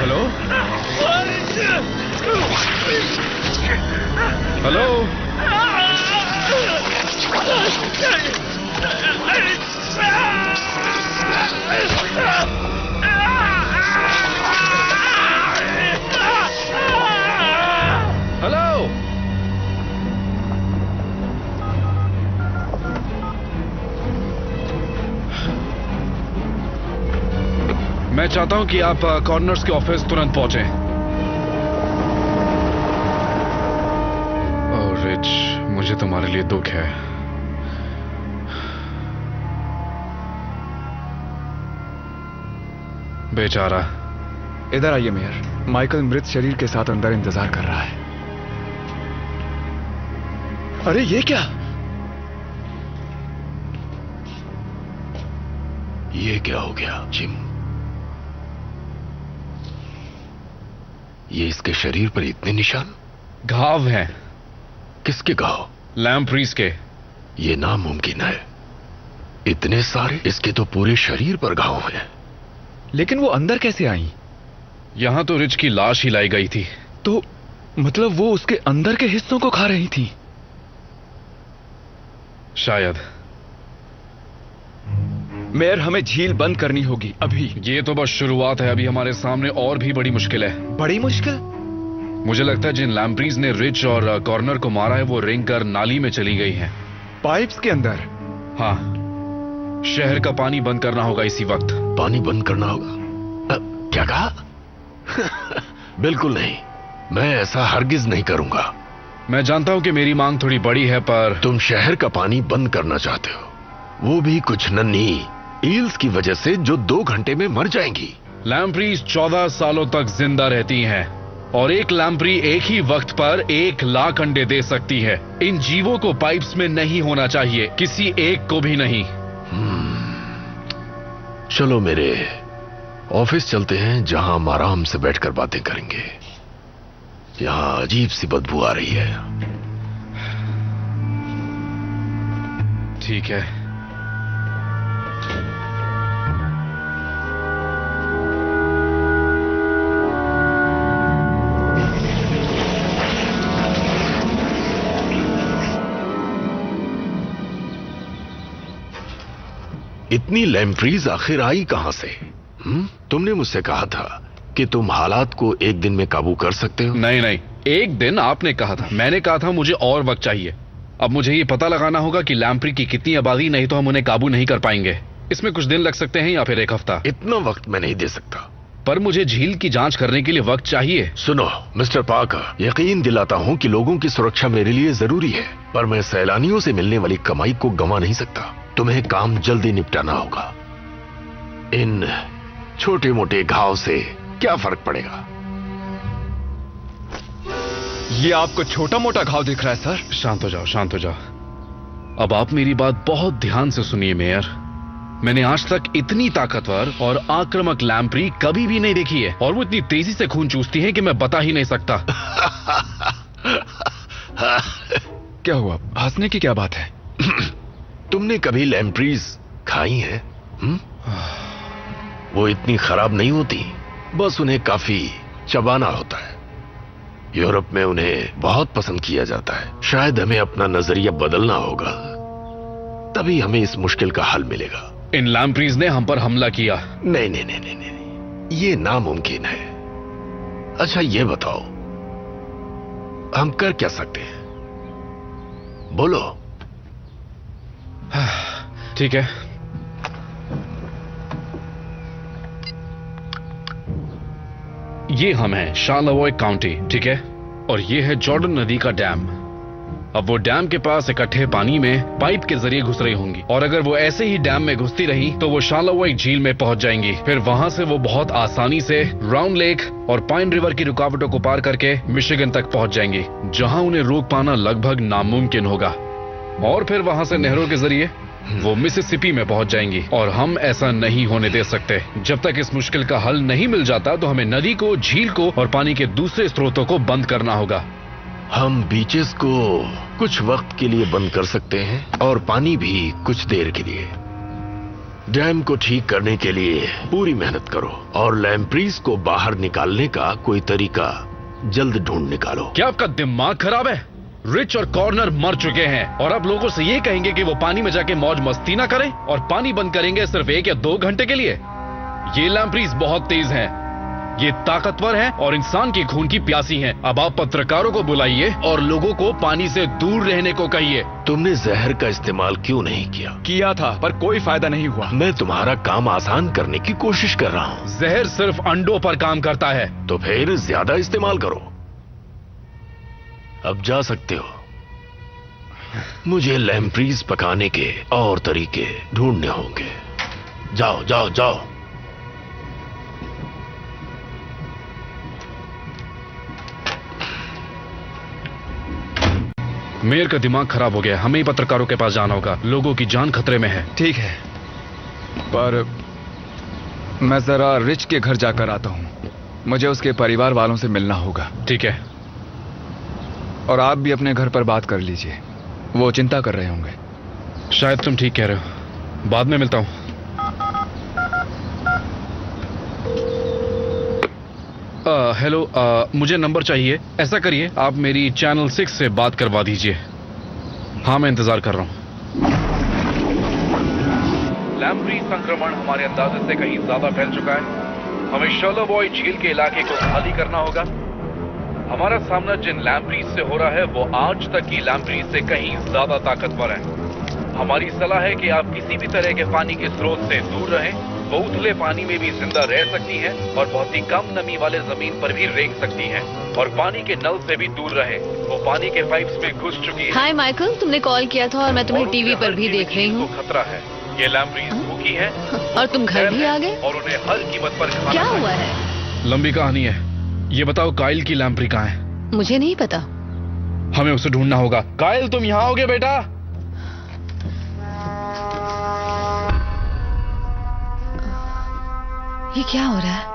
Hello hello. हेलो। मैं चाहता हूं कि आप कॉर्नर्स के ऑफिस तुरंत पहुंचे। ओह रिच, मुझे तुम्हारे लिए दुख है। बेचारा। इधर आइए मेयर, माइकल मृत शरीर के साथ अंदर इंतजार कर रहा है। अरे ये क्या? ये क्या हो गया जिम? ये इसके शरीर पर इतने निशान? घाव हैं। किसके घाव? लैम्प्रीज के। ये नामुमकिन है, इतने सारे। इसके तो पूरे शरीर पर घाव हैं। लेकिन वो अंदर कैसे आई? यहां तो रिच की लाश ही लाई गई थी। तो मतलब वो उसके अंदर के हिस्सों को खा रही थी? शायद। मेयर, हमें झील बंद करनी होगी अभी। ये तो बस शुरुआत है, अभी हमारे सामने और भी बड़ी मुश्किल है। बड़ी मुश्किल? मुझे लगता है जिन लैम्प्रीज ने रिच और कॉर्नर को मारा है वो रेंग कर नाली में चली गई हैं। पाइप्स के अंदर? हाँ, शहर का पानी बंद करना होगा इसी वक्त। पानी बंद करना होगा? क्या कहा? बिल्कुल नहीं, मैं ऐसा हरगिज नहीं करूंगा। मैं जानता हूं कि मेरी मांग थोड़ी बड़ी है, पर तुम शहर का पानी बंद करना चाहते हो, वो भी कुछ नन्ही ईल्स की वजह से जो 2 घंटे में मर जाएंगी। लैम्प्रीज 14 सालों तक जिंदा रहती हैं और एक लैम्प्री एक ही वक्त पर 1 लाख अंडे दे सकती है। इन जीवों को पाइप्स में नहीं होना चाहिए, किसी एक को भी नहीं। चलो मेरे ऑफिस चलते हैं, जहां हम आराम से बैठकर बातें करेंगे। यहां अजीब सी बदबू आ रही है। ठीक है। इतनी लैम्प्रीज आखिर आई कहां से? तुमने मुझसे कहा था कि तुम हालात को एक दिन में काबू कर सकते हो। नहीं नहीं, एक दिन आपने कहा था, मैंने कहा था मुझे और वक्त चाहिए। अब मुझे ये पता लगाना होगा कि लैम्प्री की कितनी आबादी, नहीं तो हम उन्हें काबू नहीं कर पाएंगे। इसमें कुछ दिन लग सकते हैं या फिर 1 हफ्ता। इतना वक्त मैं नहीं दे सकता। पर मुझे झील की जांच करने के लिए वक्त चाहिए। सुनो मिस्टर पार्कर, यकीन दिलाता हूं कि लोगों की सुरक्षा मेरे लिए जरूरी है, पर मैं सैलानियों से मिलने वाली कमाई को गंवा नहीं सकता। तुम्हें काम जल्दी निपटाना होगा। इन छोटे मोटे घाव से क्या फर्क पड़ेगा? ये आपको छोटा मोटा घाव दिख रहा है सर? शांत हो जाओ, शांत हो जाओ। अब आप मेरी बात बहुत ध्यान से सुनिए मेयर। मैंने आज तक इतनी ताकतवर और आक्रामक लैम्प्री कभी भी नहीं देखी है, और वो इतनी तेजी से खून चूसती है कि मैं बता ही नहीं सकता। क्या हुआ? हंसने की क्या बात है? तुमने कभी लैम्प्रीज खाई हैं? वो इतनी खराब नहीं होती, बस उन्हें काफी चबाना होता है। यूरोप में उन्हें बहुत पसंद किया जाता है। शायद हमें अपना नजरिया बदलना होगा, तभी हमें इस मुश्किल का हल मिलेगा। इन लैम्प्रीज ने हम पर हमला किया। नहीं नहीं नहीं नहीं नहीं, ये नामुमकिन है। अच्छा ये बताओ, हम कर क्या सकते हैं? बोलो। ठीक है, ये हम हैं शार्लेवॉय काउंटी, ठीक है, और ये है जॉर्डन नदी का डैम। अब वो डैम के पास इकट्ठे पानी में पाइप के जरिए घुस रही होंगी, और अगर वो ऐसे ही डैम में घुसती रही तो वो शार्लेवॉय झील में पहुंच जाएंगी। फिर वहां से वो बहुत आसानी से राउंड लेक और पाइन रिवर की रुकावटों को पार करके मिशिगन तक पहुंच जाएंगी, जहां उन्हें रोक पाना लगभग नामुमकिन होगा। और फिर वहां से नहरों के जरिए वो मिसिसिपी में पहुंच जाएंगी और हम ऐसा नहीं होने दे सकते। जब तक इस मुश्किल का हल नहीं मिल जाता तो हमें नदी को, झील को और पानी के दूसरे स्रोतों को बंद करना होगा। हम बीचेस को कुछ वक्त के लिए बंद कर सकते हैं और पानी भी कुछ देर के लिए। डैम को ठीक करने के लिए पूरी मेहनत करो और लैम्प्रीज को बाहर निकालने का कोई तरीका जल्द ढूंढ निकालो। क्या आपका दिमाग खराब है? रिच और कॉर्नर मर चुके हैं और अब लोगों से ये कहेंगे कि वो पानी में जाके मौज मस्ती ना करें और पानी बंद करेंगे सिर्फ 1 या 2 घंटे के लिए। ये लैम्प्रीज बहुत तेज हैं, ये ताकतवर हैं और इंसान के खून की प्यासी हैं। अब आप पत्रकारों को बुलाइए और लोगों को पानी से दूर रहने को कहिए। तुमने जहर का इस्तेमाल क्यों नहीं किया? किया था पर कोई फायदा नहीं हुआ। मैं तुम्हारा काम आसान करने की कोशिश कर रहा हूँ। जहर सिर्फ अंडों पर काम करता है। तो फिर ज्यादा इस्तेमाल करो। अब जा सकते हो। मुझे लैम्प्रीज पकाने के और तरीके ढूंढने होंगे। जाओ जाओ जाओ। मेयर का दिमाग खराब हो गया। हमें ही पत्रकारों के पास जाना होगा। लोगों की जान खतरे में है। ठीक है, पर मैं जरा रिच के घर जाकर आता हूँ। मुझे उसके परिवार वालों से मिलना होगा। ठीक है। और आप भी अपने घर पर बात कर लीजिए, वो चिंता कर रहे होंगे। शायद तुम ठीक कह रहे हो। बाद में मिलता हूं। हेलो, मुझे नंबर चाहिए। ऐसा करिए, आप मेरी चैनल 6 से बात करवा दीजिए। हाँ, मैं इंतजार कर रहा हूं। लैम्प्री संक्रमण हमारे अंदाजे से कहीं ज्यादा फैल चुका है। हमें शर्लोबॉय झील के इलाके को खाली करना होगा। हमारा सामना जिन लैम्प्रीज से हो रहा है वो आज तक की लैम्प्रीज से कहीं ज्यादा ताकतवर है। हमारी सलाह है कि आप किसी भी तरह के पानी के स्रोत से दूर रहें। वो उथले पानी में भी जिंदा रह सकती हैं और बहुत ही कम नमी वाले जमीन पर भी रेंग सकती हैं। और पानी के नल से भी दूर रहें। वो पानी के पाइप्स में घुस चुकी है। हाय माइकल, तुमने कॉल किया था और मैं तुम्हें टीवी पर भी देख रही हूँ। खतरा है। ये लैम्प्रीज भूखी है और तुम घर भी आ गए और उन्हें हर कीमत पर खाना क्या हुआ है? लंबी कहानी है। ये बताओ, काइल की लैम्प्री कहाँ है? मुझे नहीं पता। हमें उसे ढूंढना होगा। काइल, तुम यहाँ आओगे बेटा? ये क्या हो रहा है?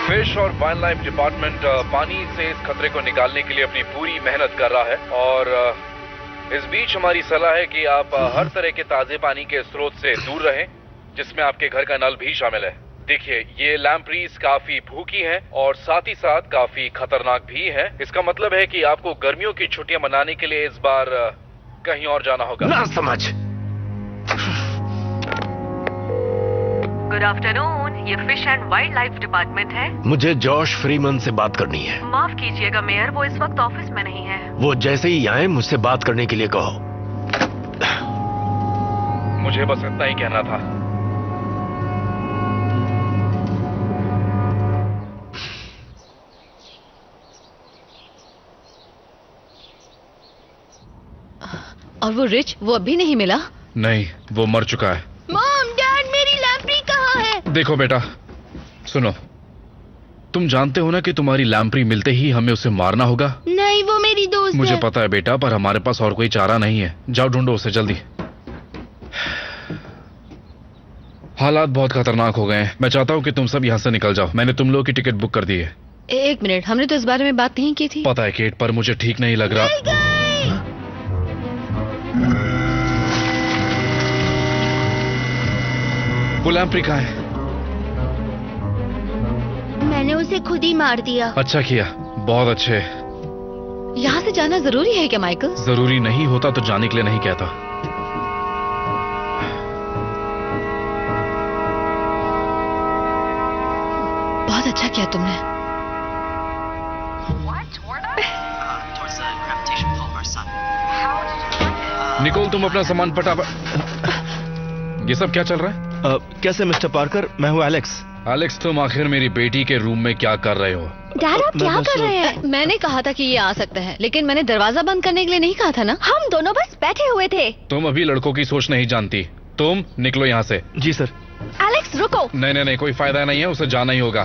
फिश और वाइल्ड लाइफ डिपार्टमेंट पानी से इस खतरे को निकालने के लिए अपनी पूरी मेहनत कर रहा है। और इस बीच हमारी सलाह है कि आप हर तरह के ताजे पानी के स्रोत से दूर रहें, जिसमें आपके घर का नल भी शामिल है। देखिए, ये लैम्प्रीज काफी भूखी हैं और साथ ही साथ काफी खतरनाक भी हैं। इसका मतलब है कि आपको गर्मियों की छुट्टियां मनाने के लिए इस बार कहीं और जाना होगा। ना समझ। गुड आफ्टरनून, ये fish and wild life department है। मुझे जॉश फ्रीमन से बात करनी है। माफ कीजिएगा मेयर, वो इस वक्त ऑफिस में नहीं है। वो जैसे ही आए मुझसे बात करने के लिए कहो। मुझे बस इतना ही कहना था। और वो रिच, वो अभी नहीं मिला? नहीं, वो मर चुका है। मॉम, डैड, मेरी लैम्प्री कहाँ है? देखो बेटा, सुनो, तुम जानते हो ना कि तुम्हारी लैम्प्री मिलते ही हमें उसे मारना होगा। नहीं, वो मेरी दोस्त मुझे है। पता है बेटा, पर हमारे पास और कोई चारा नहीं है। जाओ ढूंढो उसे जल्दी। हालात बहुत खतरनाक हो गए हैं। मैं चाहता हूँ कि तुम सब यहाँ से निकल जाओ। मैंने तुम लोगों की टिकट बुक कर दी है। एक मिनट, हमने तो इस बारे में बात नहीं की थी। पता है केट, पर मुझे ठीक नहीं लग रहा। वो लैम्प्री कहाँ है? मैंने उसे खुद ही मार दिया। अच्छा किया, बहुत अच्छे। यहाँ से जाना जरूरी है क्या माइकल? जरूरी नहीं होता तो जाने के लिए नहीं कहता। बहुत अच्छा किया तुमने। निकोल, तुम अपना सामान फटाफट। ये सब क्या चल रहा है? कैसे मिस्टर पार्कर? मैं हूँ एलेक्स। एलेक्स, तुम आखिर मेरी बेटी के रूम में क्या कर रहे हो? डैड, आप क्या कर रहे हैं? मैंने कहा था कि ये आ सकता है, लेकिन मैंने दरवाजा बंद करने के लिए नहीं कहा था ना। हम दोनों बस बैठे हुए थे। तुम अभी लड़कों की सोच नहीं जानती। तुम निकलो यहाँ से। जी सर। एलेक्स रुको। नहीं, कोई फायदा नहीं है, उसे जाना ही होगा।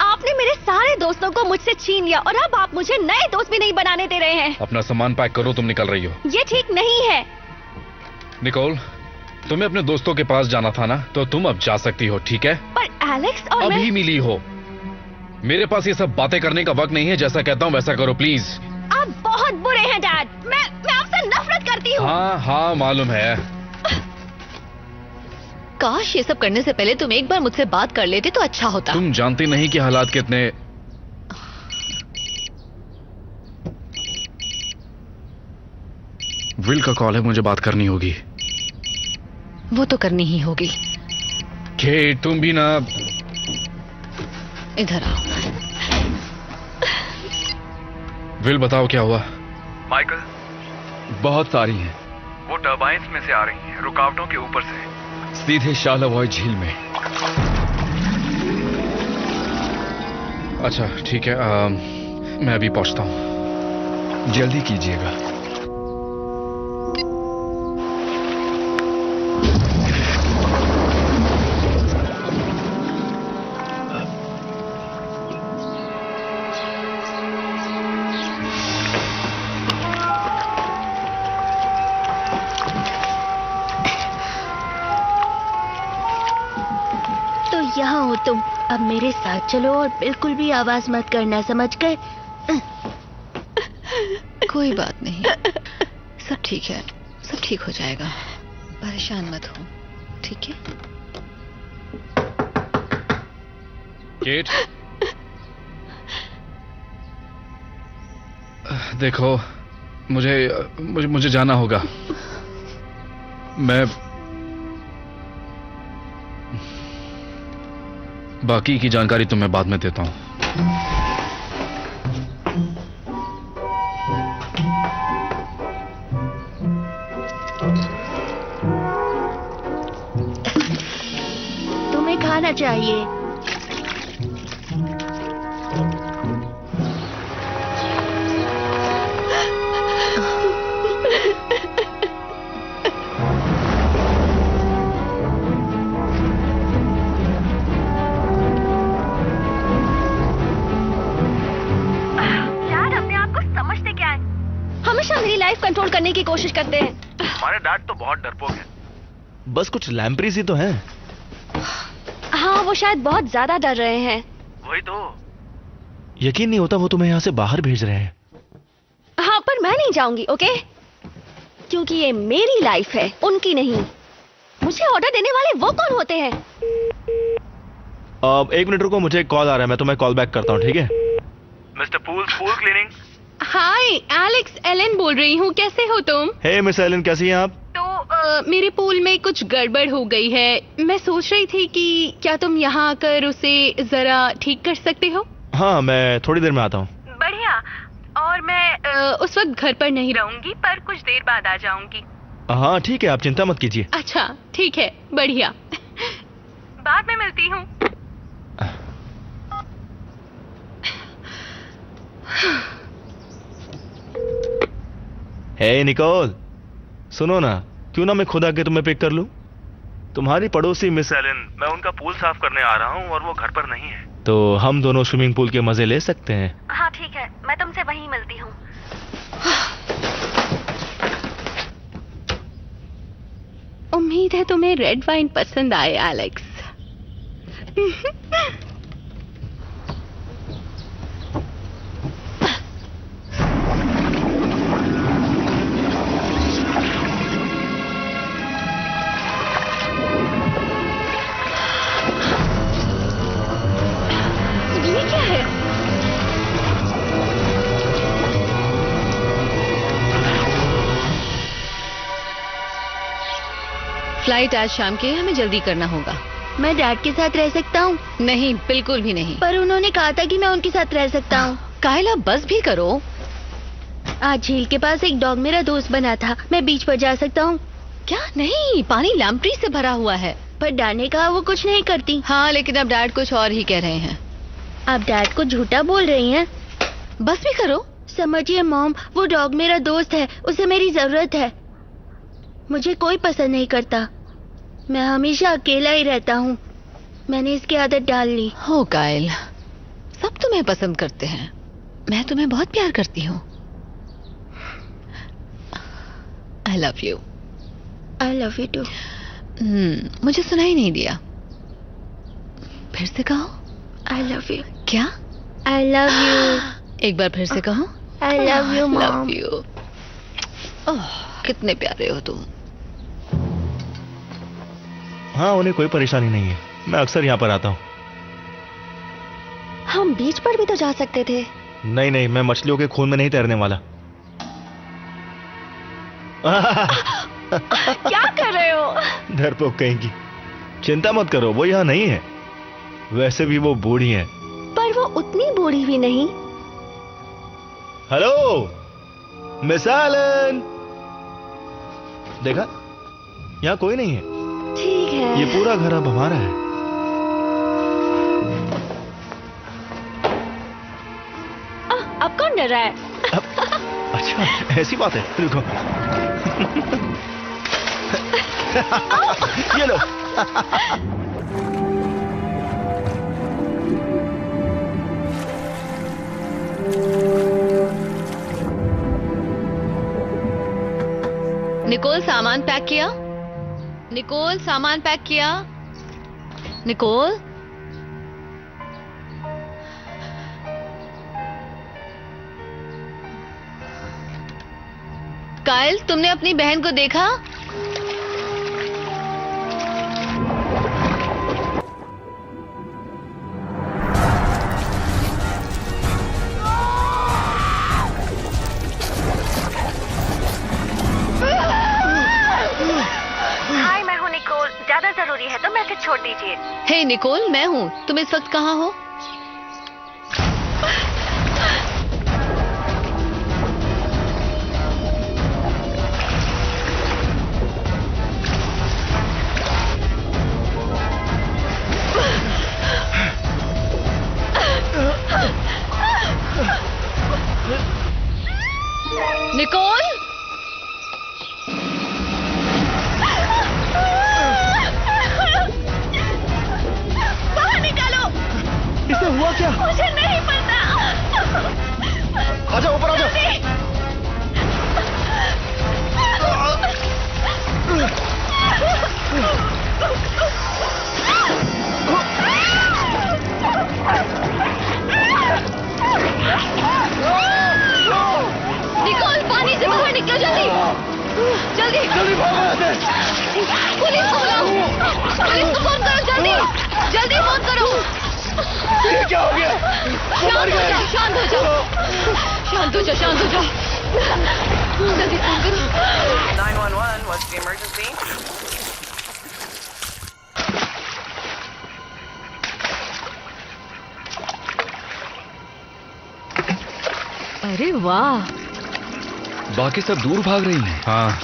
आपने मेरे सारे दोस्तों को मुझसे छीन लिया और अब आप मुझे नए दोस्त भी नहीं बनाने दे रहे हैं। अपना सामान पैक करो, तुम निकल रही हो। ये ठीक नहीं है। निकोल, तुम्हें अपने दोस्तों के पास जाना था ना, तो तुम अब जा सकती हो, ठीक है? पर एलेक्स और अभी मिली हो। मेरे पास ये सब बातें करने का वक्त नहीं है। जैसा कहता हूँ वैसा करो प्लीज। आप बहुत बुरे हैं डैड। मैं आपसे नफरत करती हूँ। हाँ मालूम है। काश ये सब करने से पहले तुम एक बार मुझसे बात कर लेते तो अच्छा होता। तुम जानती नहीं कि हालात कितने। विल का कॉल है, मुझे बात करनी होगी। वो तो करनी ही होगी। केट तुम भी ना। इधर आओ। विल बताओ क्या हुआ। माइकल, बहुत सारी हैं। वो टर्बाइन्स में से आ रही हैं, रुकावटों के ऊपर से सीधे शार्लेवॉय झील में। अच्छा ठीक है, मैं अभी पहुंचता हूं। जल्दी कीजिएगा। यहाँ हो तुम। अब मेरे साथ चलो और बिल्कुल भी आवाज मत करना, समझ गए? कोई बात नहीं, सब ठीक है, सब ठीक हो जाएगा, परेशान मत हो, ठीक है? केट, देखो मुझे जाना होगा। मैं बाकी की जानकारी तुम्हें बाद में देता हूं। तुम्हें खाना चाहिए। कंट्रोल करने की कोशिश करते हैं। हमारे डैड तो बहुत डरपोक है। बस कुछ लैम्प्रीज ही तो हैं। हाँ, वो शायद बहुत ज्यादा डर रहे हैं। वही तो। यकीन नहीं होता वो तुम्हें यहाँ से बाहर भेज रहे हैं। हाँ, पर मैं नहीं जाऊंगी, ओके? क्योंकि ये मेरी लाइफ है, उनकी नहीं। मुझे ऑर्डर देने वाले वो कौन होते हैं? अब 1 मिनट रुको, मुझे एक कॉल आ रहा है, मैं तुम्हें कॉल बैक करता हूँ, ठीक है? Mister pool cleaning. Hi Alex, Ellen बोल रही हूँ, कैसे हो तुम? हे मिस एलन, कैसी हैं आप? तो मेरे पूल में कुछ गड़बड़ हो गई है। मैं सोच रही थी कि क्या तुम यहाँ आकर उसे जरा ठीक कर सकते हो? हाँ, मैं थोड़ी देर में आता हूँ। बढ़िया। और मैं उस वक्त घर पर नहीं रहूंगी, पर कुछ देर बाद आ जाऊंगी। हाँ ठीक है, आप चिंता मत कीजिए। अच्छा ठीक है, बढ़िया। बाद में मिलती हूँ। हे निकोल, सुनो ना, क्यों ना मैं खुद आके तुम्हें पिक कर लूं? तुम्हारी पड़ोसी मिस एलन, मैं उनका पूल साफ करने आ रहा हूँ और वो घर पर नहीं है। तो हम दोनों स्विमिंग पूल के मजे ले सकते हैं। हाँ ठीक है, मैं तुमसे वहीं मिलती हूँ। उम्मीद है तुम्हें रेड वाइन पसंद आए एलेक्स। फ्लाइट आज शाम की है, हमें जल्दी करना होगा। मैं डैड के साथ रह सकता हूँ? नहीं, बिल्कुल भी नहीं। पर उन्होंने कहा था कि मैं उनके साथ रह सकता हूँ। कायला, बस भी करो। आज झील के पास एक डॉग मेरा दोस्त बना था, मैं बीच पर जा सकता हूँ? क्या? नहीं, पानी लैम्प्री से भरा हुआ है। पर डैड ने कहा वो कुछ नहीं करती। हाँ, लेकिन अब डैड कुछ और ही कह रहे हैं। आप डैड को झूठा बोल रही हैं। बस भी करो। समझिए मॉम, वो डॉग मेरा दोस्त है, उसे मेरी जरूरत है। मुझे कोई पसंद नहीं करता। मैं हमेशा अकेला ही रहता हूँ। मैंने इसकी आदत डाल ली। हो काइल, सब तुम्हें पसंद करते हैं। मैं तुम्हें बहुत प्यार करती हूँ। I love you. I love you too. मुझे सुनाई नहीं दिया, फिर से कहो। I love you. क्या? I love you. एक बार फिर से कहो। I love you mom. Love you. कितने प्यारे हो तुम। हाँ, उन्हें कोई परेशानी नहीं है, मैं अक्सर यहाँ पर आता हूँ। हम बीच पर भी तो जा सकते थे। नहीं नहीं, मैं मछलियों के खून में नहीं तैरने वाला। क्या कर रहे हो? डरपोक कहीं की। चिंता मत करो, वो यहाँ नहीं है। वैसे भी वो बूढ़ी है। पर वो उतनी बूढ़ी भी नहीं। हेलो मिस एलन, देखा यहाँ कोई नहीं है। ठीक है। ये पूरा घर अब हमारा है। अब कौन डर रहा है? अच्छा ऐसी बात है, रुको। ये लो। निकोल सामान पैक किया? निकोल सामान पैक किया? निकोल? काइल, तुमने अपनी बहन को देखा? हाय, मैं हूँ निकोल। ज्यादा जरूरी है तो मैसेज छोड़ दीजिए। हे निकोल, मैं हूँ। तुम इस वक्त कहाँ हो? निकोल? बाहर निकालो। इसे हुआ क्या? मुझे नहीं पता। आजा ऊपर आजा। निकोल, पानी से बाहर निकलो, जल्दी जल्दी जल्दी भागो यहाँ से। पुलिस को बुलाओ। पुलिस को फोन करो, जल्दी जल्दी फोन करो। ये क्या हो गया? शांत हो जाओ, शांत हो जाओ, शांत हो जाओ, शांत हो जाओ। जल्दी फोन करो। 911, what's the emergency? अरे वाह, बाकी सब दूर भाग रही हैं। हाँ,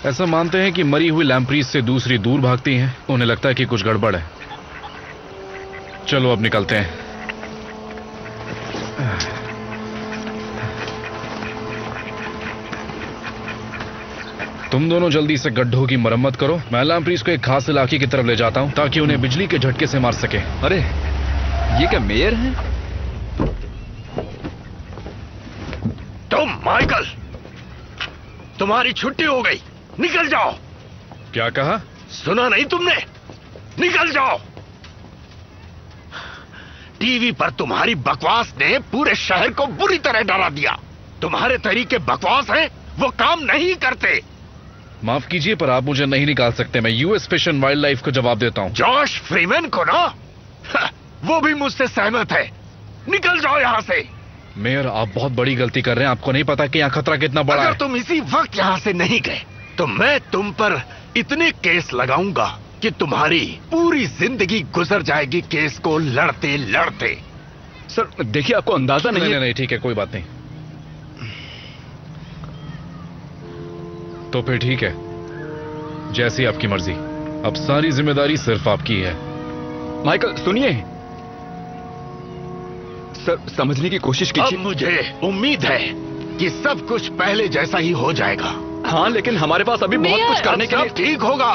ऐसा मानते हैं कि मरी हुई लैम्प्रीज से दूसरी दूर भागती हैं। उन्हें लगता है कि कुछ गड़बड़ है। चलो अब निकलते हैं। तुम दोनों जल्दी से गड्ढों की मरम्मत करो। मैं लैम्प्रीज को एक खास इलाके की तरफ ले जाता हूं ताकि उन्हें बिजली के झटके से मार सके। अरे ये क्या मेयर हैं? तुम माइकल, तुम्हारी छुट्टी हो गई, निकल जाओ। क्या कहा? सुना नहीं तुमने? निकल जाओ। टीवी पर तुम्हारी बकवास ने पूरे शहर को बुरी तरह डरा दिया। तुम्हारे तरीके बकवास हैं, वो काम नहीं करते। माफ कीजिए, पर आप मुझे नहीं निकाल सकते। मैं US fish and wild life को जवाब देता हूं। जॉश फ्रीमैन को ना, वो भी मुझसे सहमत है। निकल जाओ यहां से। मेयर, आप बहुत बड़ी गलती कर रहे हैं। आपको नहीं पता कि यहाँ खतरा कितना बड़ा अगर है। तुम इसी वक्त यहां से नहीं गए तो मैं तुम पर इतने केस लगाऊंगा कि तुम्हारी पूरी जिंदगी गुजर जाएगी केस को लड़ते लड़ते। सर देखिए, आपको अंदाजा नहीं है। नहीं, ठीक है, कोई बात नहीं। तो फिर ठीक है, जैसी आपकी मर्जी। अब सारी जिम्मेदारी सिर्फ आपकी है। माइकल सुनिए, सर समझने की कोशिश कीजिए। अब मुझे उम्मीद है कि सब कुछ पहले जैसा ही हो जाएगा। हाँ, लेकिन हमारे पास अभी बहुत कुछ करने के लिए। सब ठीक होगा।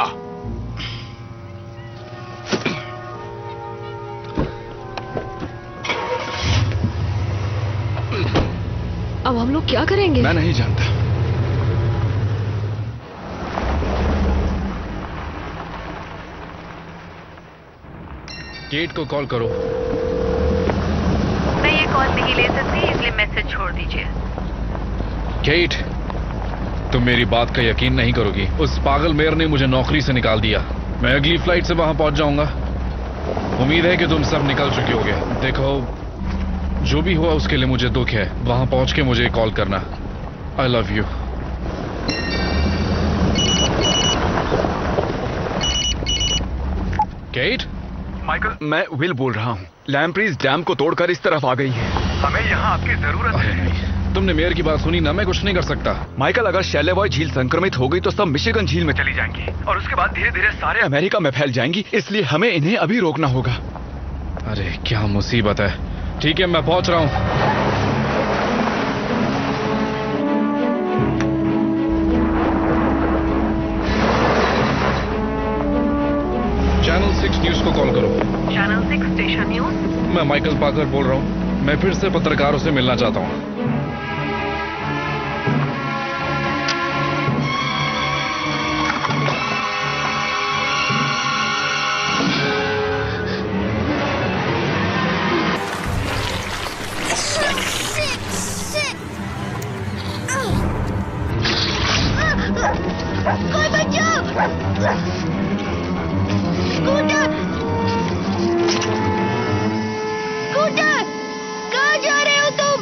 अब हम लोग क्या करेंगे? मैं नहीं जानता। केट को कॉल करो। मैं ये कॉल नहीं ले सकती, इसलिए मैसेज छोड़ दीजिए। केट, तुम मेरी बात का यकीन नहीं करोगी। उस पागल मेयर ने मुझे नौकरी से निकाल दिया। मैं अगली फ्लाइट से वहां पहुंच जाऊंगा। उम्मीद है कि तुम सब निकल चुके होगे। देखो, जो भी हुआ उसके लिए मुझे दुख है। वहां पहुंच के मुझे कॉल करना। I love you. Kate? Michael, मैं विल बोल रहा हूँ। लैम्प्रीज डैम को तोड़कर इस तरफ आ गई है। हमें यहाँ आपकी जरूरत है। तुमने मेयर की बात सुनी ना? मैं कुछ नहीं कर सकता। माइकल, अगर शैलेवॉय झील संक्रमित हो गई तो सब मिशिगन झील में चली जाएंगी और उसके बाद धीरे धीरे सारे अमेरिका में फैल जाएंगी। इसलिए हमें इन्हें अभी रोकना होगा। अरे क्या मुसीबत है। ठीक है, मैं पहुंच रहा हूं। चैनल 6 न्यूज को कॉल करो। Channel 6 station news. मैं माइकल पाकर बोल रहा हूं। मैं फिर से पत्रकारों से मिलना चाहता हूं। कोई बचाओ! स्कूटर! स्कूटर! कहाँ जा रहे हो तुम?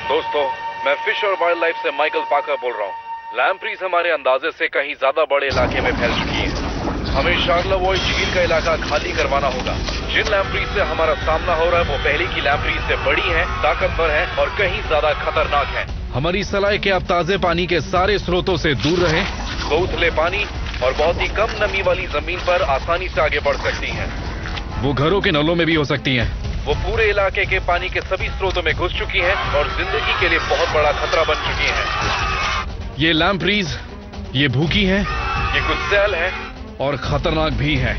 दोस्तों, मैं फिश और वाइल्ड लाइफ से माइकल पाकर बोल रहा हूँ। लैम्प्रीज हमारे अंदाजे से कहीं ज्यादा बड़े इलाके में फैल चुकी है। हमें शार्लेवॉय झील का इलाका खाली करवाना होगा। जिन लैम्प्रीज से हमारा सामना हो रहा है वो पहले की लैम्प्रीज से बड़ी हैं, ताकतवर हैं और कहीं ज्यादा खतरनाक हैं। हमारी सलाह है कि आप ताजे पानी के सारे स्रोतों से दूर रहें। उथले पानी और बहुत ही कम नमी वाली जमीन पर आसानी से आगे बढ़ सकती हैं। वो घरों के नलों में भी हो सकती हैं। वो पूरे इलाके के पानी के सभी स्रोतों में घुस चुकी हैं और जिंदगी के लिए बहुत बड़ा खतरा बन चुकी हैं। ये लैम्प्रीज, ये भूखी हैं, ये गुस्सैल हैं और खतरनाक भी हैं।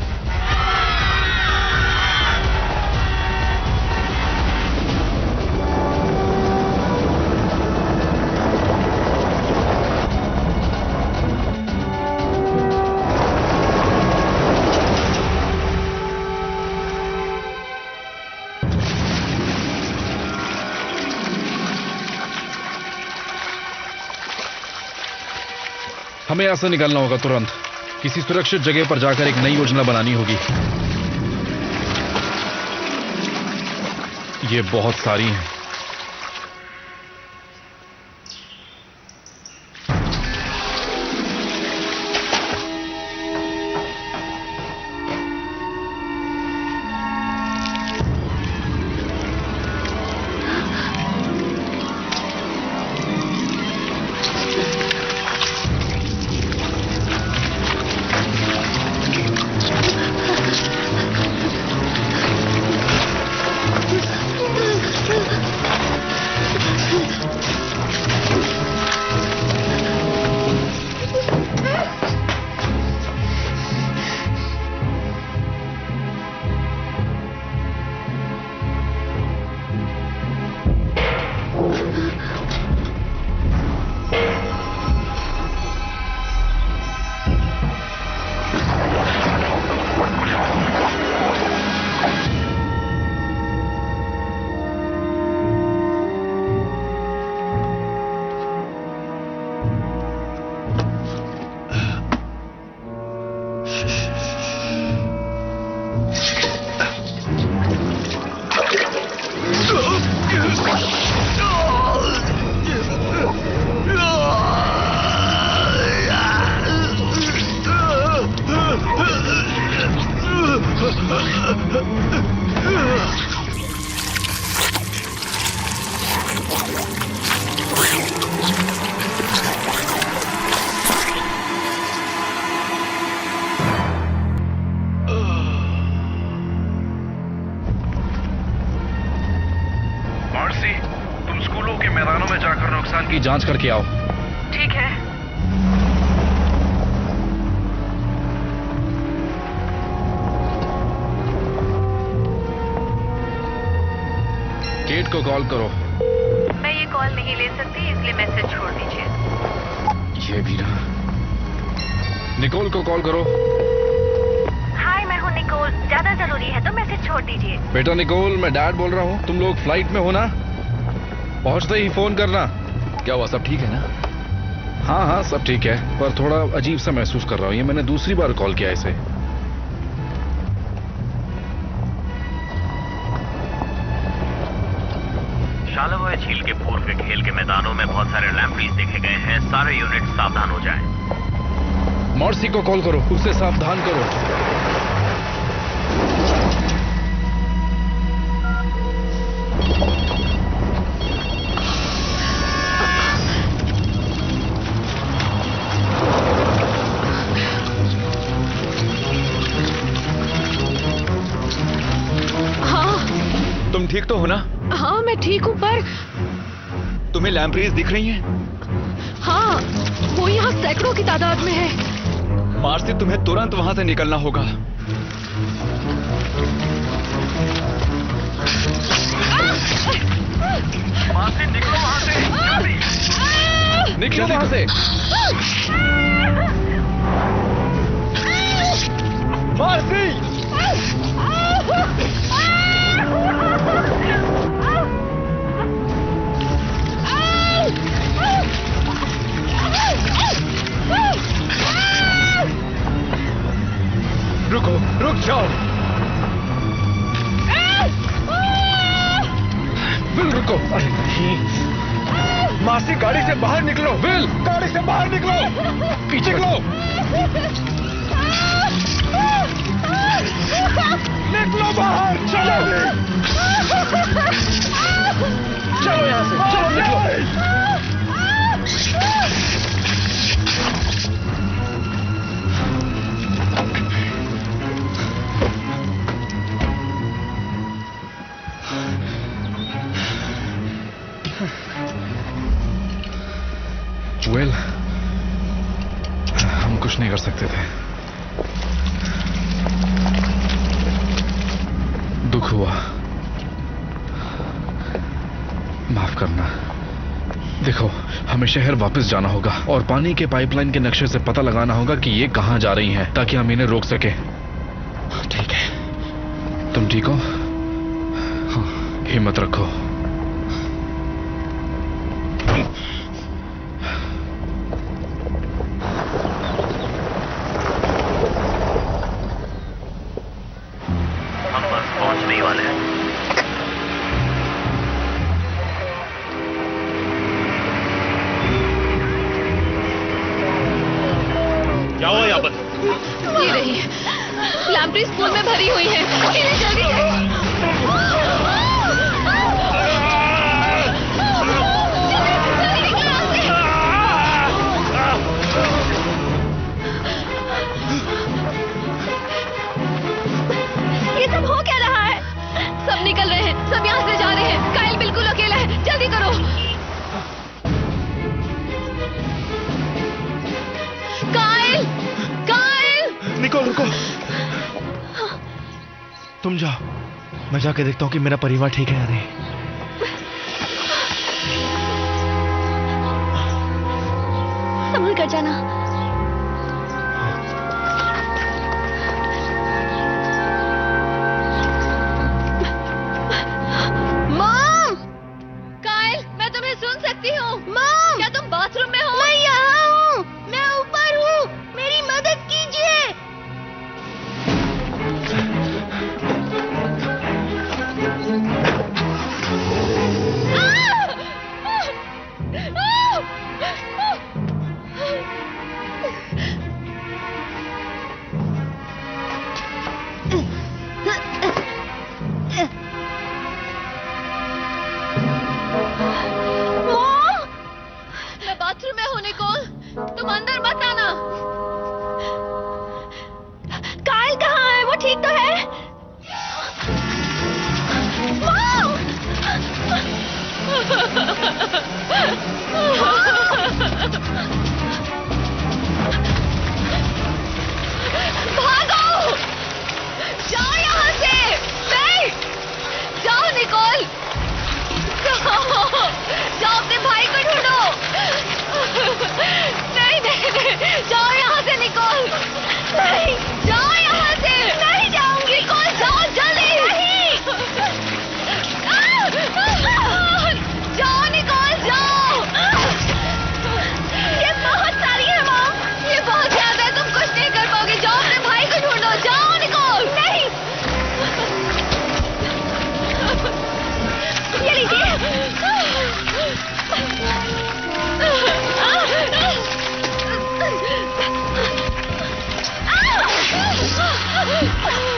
हमें यहां से निकलना होगा तुरंत। किसी सुरक्षित जगह पर जाकर एक नई योजना बनानी होगी। ये बहुत सारी हैं। मार्सी, नुकसान की जांच करके आओ। ठीक है। केट को कॉल करो। मैं ये कॉल नहीं ले सकती, इसलिए मैसेज छोड़ दीजिए। ये भी ना। निकोल को कॉल करो। हाय, मैं हूँ निकोल। ज्यादा जरूरी है तो मैसेज छोड़ दीजिए। बेटा निकोल, मैं डैड बोल रहा हूँ। तुम लोग फ्लाइट में हो ना? पहुंचते ही फोन करना। क्या हुआ, सब ठीक है ना? हाँ हाँ सब ठीक है, पर थोड़ा अजीब सा महसूस कर रहा हूँ। ये मैंने दूसरी बार कॉल किया इसे। शालावॉय झील के पूर्व के खेल के मैदानों में बहुत सारे लैम्प्रीज देखे गए हैं। सारे यूनिट सावधान हो जाएं। मॉर्सी को कॉल करो, उसे सावधान करो। हाँ तुम ठीक तो हो ना? हाँ मैं ठीक हूँ, पर तुम्हें लैम्प्रीज दिख रही हैं? हाँ वो यहाँ सैकड़ों की तादाद में है। मार्सी, तुम्हें तुरंत वहां से निकलना होगा। मार्सी निकलो वहां से, जल्दी। निकलो वहां से। मार्सी! रुको, रुक जाओ। विल रुको। अरे नहीं। मार्सी, गाड़ी से बाहर निकलो। विल, गाड़ी से बाहर निकलो। पीछे निकलो। निकलो बाहर। चलो चलो यहाँ से, चलो निकलो। वेल, हम कुछ नहीं कर सकते थे। दुख हुआ, माफ करना। देखो, हमें शहर वापस जाना होगा और पानी के पाइपलाइन के नक्शे से पता लगाना होगा कि ये कहां जा रही हैं, ताकि हम इन्हें रोक सके। ठीक है। तुम ठीक हो? हाँ। हिम्मत रखो। ये रही, लैम्प्रीज पूल में भरी हुई है। इन्हें जल्दी ये सब हो क्या रहा है? सब निकल रहे हैं, सब यहाँ से जा रहे हैं। काइल बिल्कुल अकेला है, जल्दी करो। Kyle, Kyle! निकोल रुको, तुम जाओ, मैं जाके देखता हूँ कि मेरा परिवार ठीक है या नहीं। संभल कर जाना। मॉम! काइल, मैं तुम्हें सुन सकती हूँ। मॉम! क्या तुम बाथरूम में हो? मैं यहाँ हूँ, मैं ऊपर हूँ, मेरी मदद कीजिए। मैं बाथरूम में हूँ निकोल, तुम अंदर मत आना। काइल कहाँ है? वो ठीक तो है? मॉम! भागो! जाओ यहाँ से! नहीं! जाओ निकोल! जाओ अपने भाई को ढूंढो! नहीं नहीं नहीं! जाओ यहाँ से निकोल! नहीं! जाओ यहाँ से! नहीं जाऊंगी! निकोल जाओ जल्दी! नहीं! जाओ निकोल जाओ! ये बहुत सारी है मॉम! ये बहुत ज्यादा है, तुम कुछ नहीं कर पाओगे! जाओ अपने भाई को ढूंढो! जाओ निकोल! नहीं! ये लीजिए!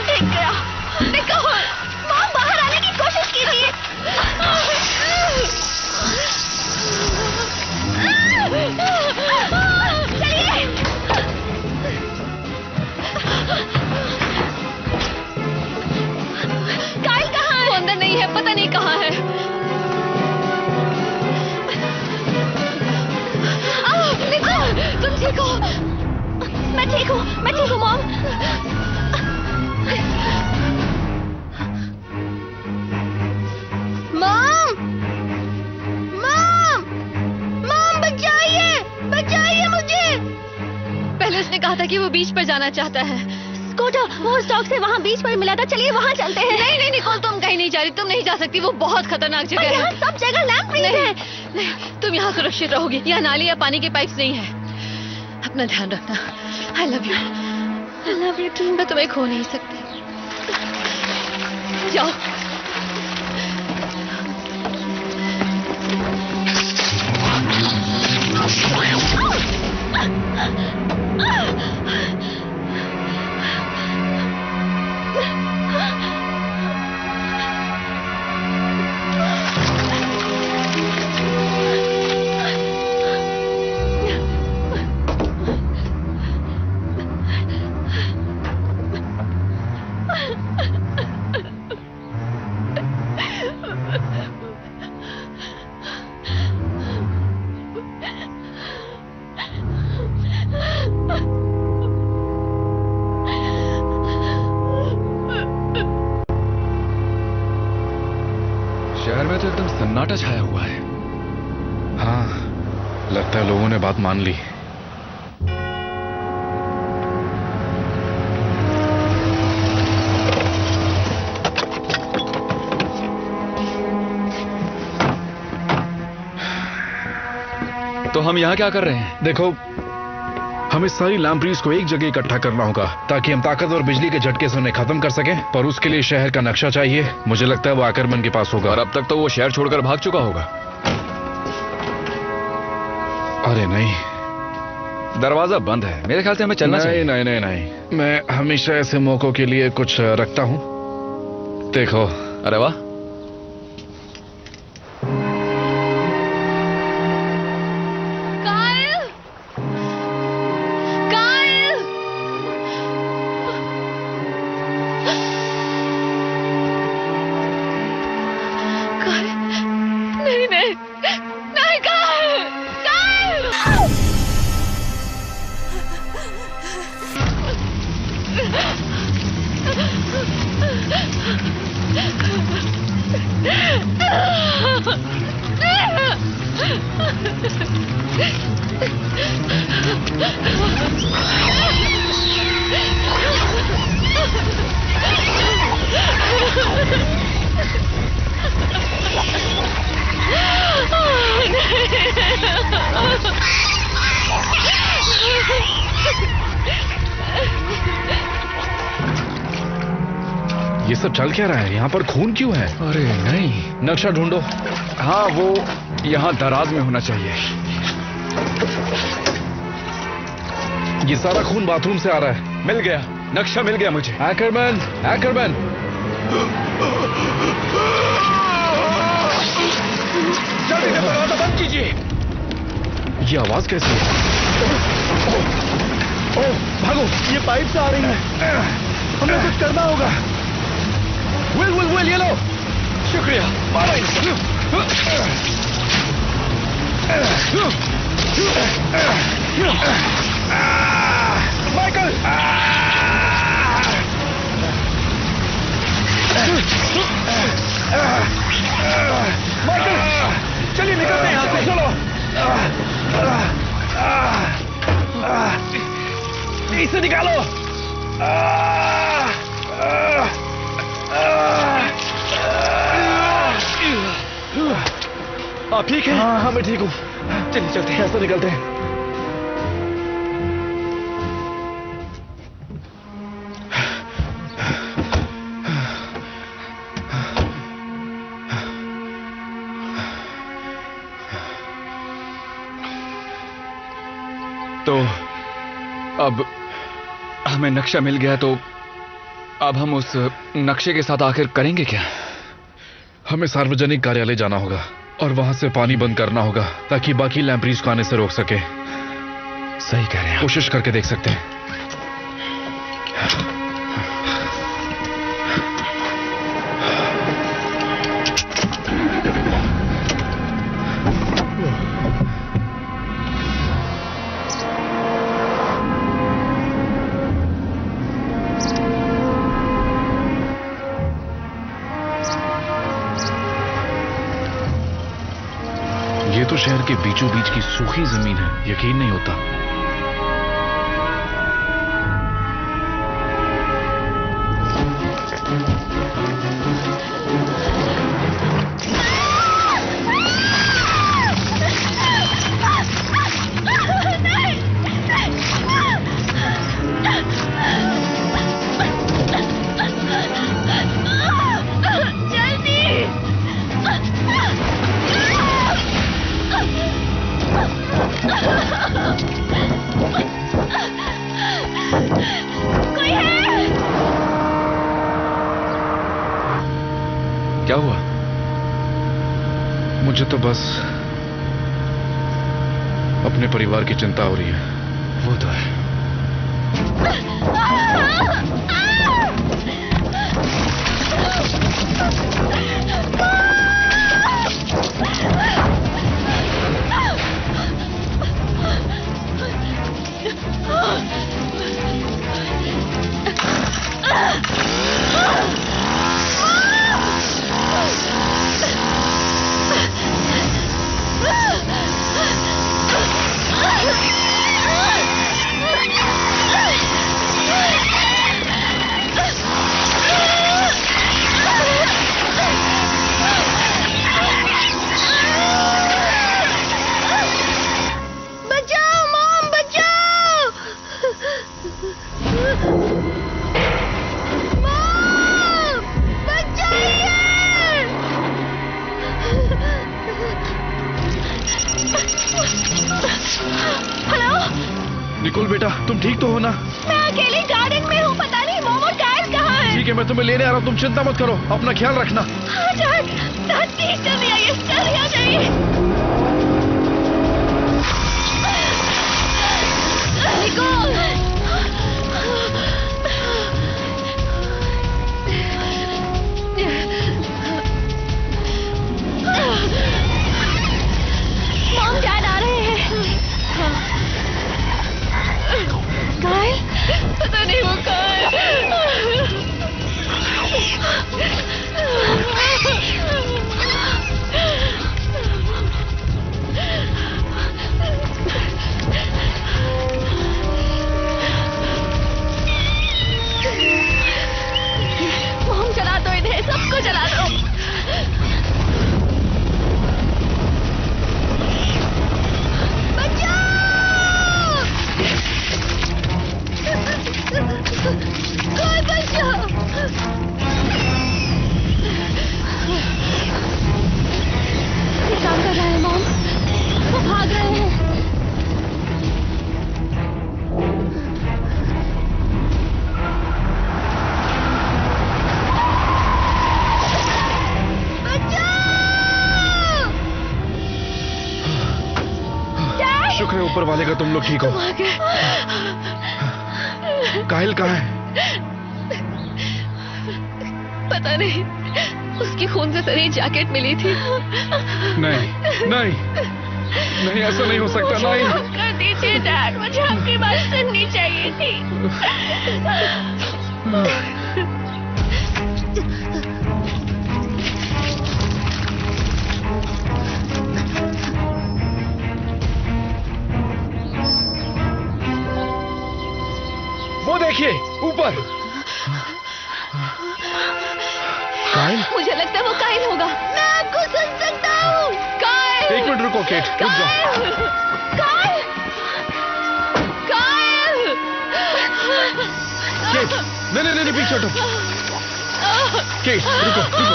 ठीक गया! निकोल! मॉम बाहर आने की कोशिश कीजिए! चलिए! काइल कहाँ है? वो अंदर नहीं है, पता नहीं कहाँ है। निकोल, तुम ठीक हो? मैं ठीक हूँ मॉम। मॉम बचाइए मुझे! पहले उसने कहा था कि वो बीच पर जाना चाहता है। स्कूटर वो स्टॉक से वहाँ बीच पर मिला था, चलिए वहाँ चलते हैं। नहीं नहीं निकोल, तुम कहीं नहीं जा रही, तुम नहीं जा सकती, वो बहुत खतरनाक जगह है। यहाँ सब जगह लैंप्रीज है। नहीं, तुम यहाँ सुरक्षित रहोगी, यहाँ नाली या पानी के पाइप्स नहीं है। अपना ध्यान रखना। I love you too। मैं तुम्हें खो नहीं सकती। जाओ। शहर में तो एकदम सन्नाटा छाया हुआ है। हाँ, लगता है लोगों ने बात मान ली। तो हम यहाँ क्या कर रहे हैं? देखो, हमें सारी लैम्प्रीज को एक जगह इकट्ठा करना होगा ताकि हम ताकत और बिजली के झटके से उन्हें खत्म कर सकें, पर उसके लिए शहर का नक्शा चाहिए। मुझे लगता है वो आकरमन के पास होगा। और अब तक तो वो शहर छोड़कर भाग चुका होगा। अरे नहीं, दरवाजा बंद है, मेरे ख्याल से हमें चलना चाहिए। नहीं, मैं हमेशा ऐसे मौकों के लिए कुछ रखता हूँ। देखो, अरे वाह, ये सब चल क्या रहा है? यहाँ पर खून क्यों है? अरे नहीं, नक्शा ढूंढो। हाँ, वो यहाँ दराज में होना चाहिए। ये सारा खून बाथरूम से आ रहा है। मिल गया, नक्शा मिल गया मुझे। आकरमन, जल्दी दरवाजा बंद कीजिए। ये आवाज कैसी है? ओह, भागो, ये पाइप से आ रही है। हमें कुछ करना होगा। विल, ये लो। शुक्रिया। माइकल! माइकल! चलिए निकलते हैं यहाँ से, चलो! इसे निकालो! आप ठीक हैं? हाँ मैं ठीक हूँ। चलिए चलते हैं, कैसे निकलते हैं? तो अब हमें नक्शा मिल गया, तो अब हम उस नक्शे के साथ आखिर करेंगे क्या? हमें सार्वजनिक कार्यालय जाना होगा और वहां से पानी बंद करना होगा ताकि बाकी लैम्प्रीज को आने से रोक सके। सही कह रहे हैं। कोशिश करके देख सकते हैं। ये तो शहर के बीचों बीच की सूखी जमीन है, यकीन नहीं होता। क्या हुआ? मुझे तो बस अपने परिवार की चिंता हो रही है। वो तो है। निकोल बेटा, तुम ठीक तो हो ना? मैं अकेले गार्डन में हूँ, पता नहीं मोम और कायल कहाँ है। ठीक है, मैं तुम्हें लेने आ रहा हूँ, तुम चिंता मत करो, अपना ख्याल रखना। हाँ डैड, प्लीज जल्दी आइए, जल्दी आ जाइए। निकोल! मॉम डैड आ रहे हैं। कायल? पता नहीं वो कहाँ है। मॉम चला दो इन्हें, सबको चला दो। कोई बचाओ! ये काम कर रहा है मॉम, वो भाग रहे हैं। शुक्र है ऊपर वाले का तुम लोग ठीक हो। कायल कहाँ है? पता नहीं, उसकी खून से सनी जैकेट मिली थी। नहीं नहीं नहीं, ऐसा नहीं हो सकता। नहीं कर दीजिए डैड, मुझे आपकी बात सुननी चाहिए थी। वो देखिए ऊपर। कायल? मुझे लगता है वो कायल होगा। मैं आपको सुन सकता हूँ। कायल! एक मिनट रुको केट, रुक जाओ। कायल! कायल! केट, नहीं नहीं नहीं, पीछे हटो। केट रुको रुको।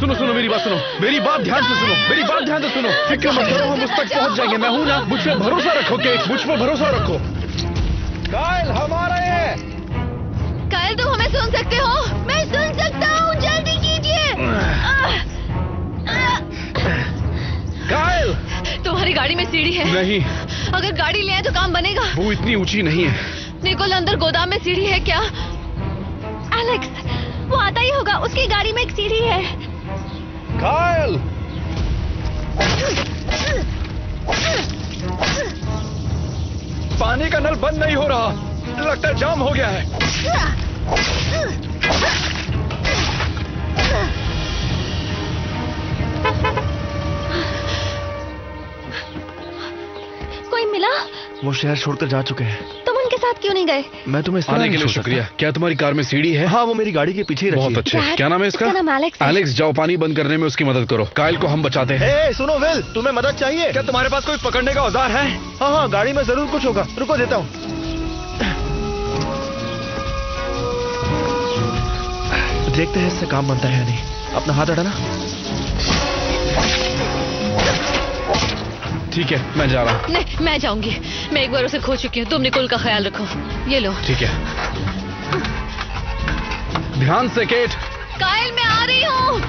सुनो सुनो, मेरी बात सुनो, मेरी बात ध्यान से सुनो, मेरी बात ध्यान से सुनो। फिक्र मत करो, हम उस तक पहुंच जाएंगे। मैं हूं ना, मुझ पर भरोसा रखो केट, मुझ पर भरोसा रखो। कायल हम आ रहे हैं। कायल तुम हमें सुन सकते हो? मैं सुन सकता हूँ, जल्दी कीजिए। कायल! तुम्हारी गाड़ी में सीढ़ी है? नहीं। अगर गाड़ी ले आए तो काम बनेगा? वो इतनी ऊंची नहीं है। निकोल, अंदर गोदाम में सीढ़ी है क्या? एलेक्स, वो आता ही होगा, उसकी गाड़ी में एक सीढ़ी है। कायल! पानी का नल बंद नहीं हो रहा, लगता है जाम हो गया है। कोई मिला? वो शहर छोड़कर जा चुके हैं। तुम उनके साथ क्यों नहीं गए? मैं तुम्हें इस तरह आने नहीं के लिए छोड़ शुक्रिया। सकता। क्या तुम्हारी कार में सीढ़ी है? हाँ, वो मेरी गाड़ी के पीछे ही रखी बहुत है। अच्छे। क्या नाम है इसका? इसका नाम एलेक्स है। एलेक्स, जाओ पानी बंद करने में उसकी मदद करो। कायल को हम बचाते हैं। ए, सुनो विल, तुम्हें मदद चाहिए? क्या तुम्हारे पास कोई पकड़ने का औजार है? हाँ हाँ, गाड़ी में जरूर कुछ होगा, रुको देता हूँ। देखते हैं इससे काम बनता है या नहीं। अपना हाथ हटाना। ठीक है, मैं जा रहा हूँ। नहीं, मैं जाऊंगी। मैं एक बार उसे खो चुकी हूँ। तुम निकोल का ख्याल रखो। ये लो। ठीक है, ध्यान से केट। कायल, मैं आ रही हूँ।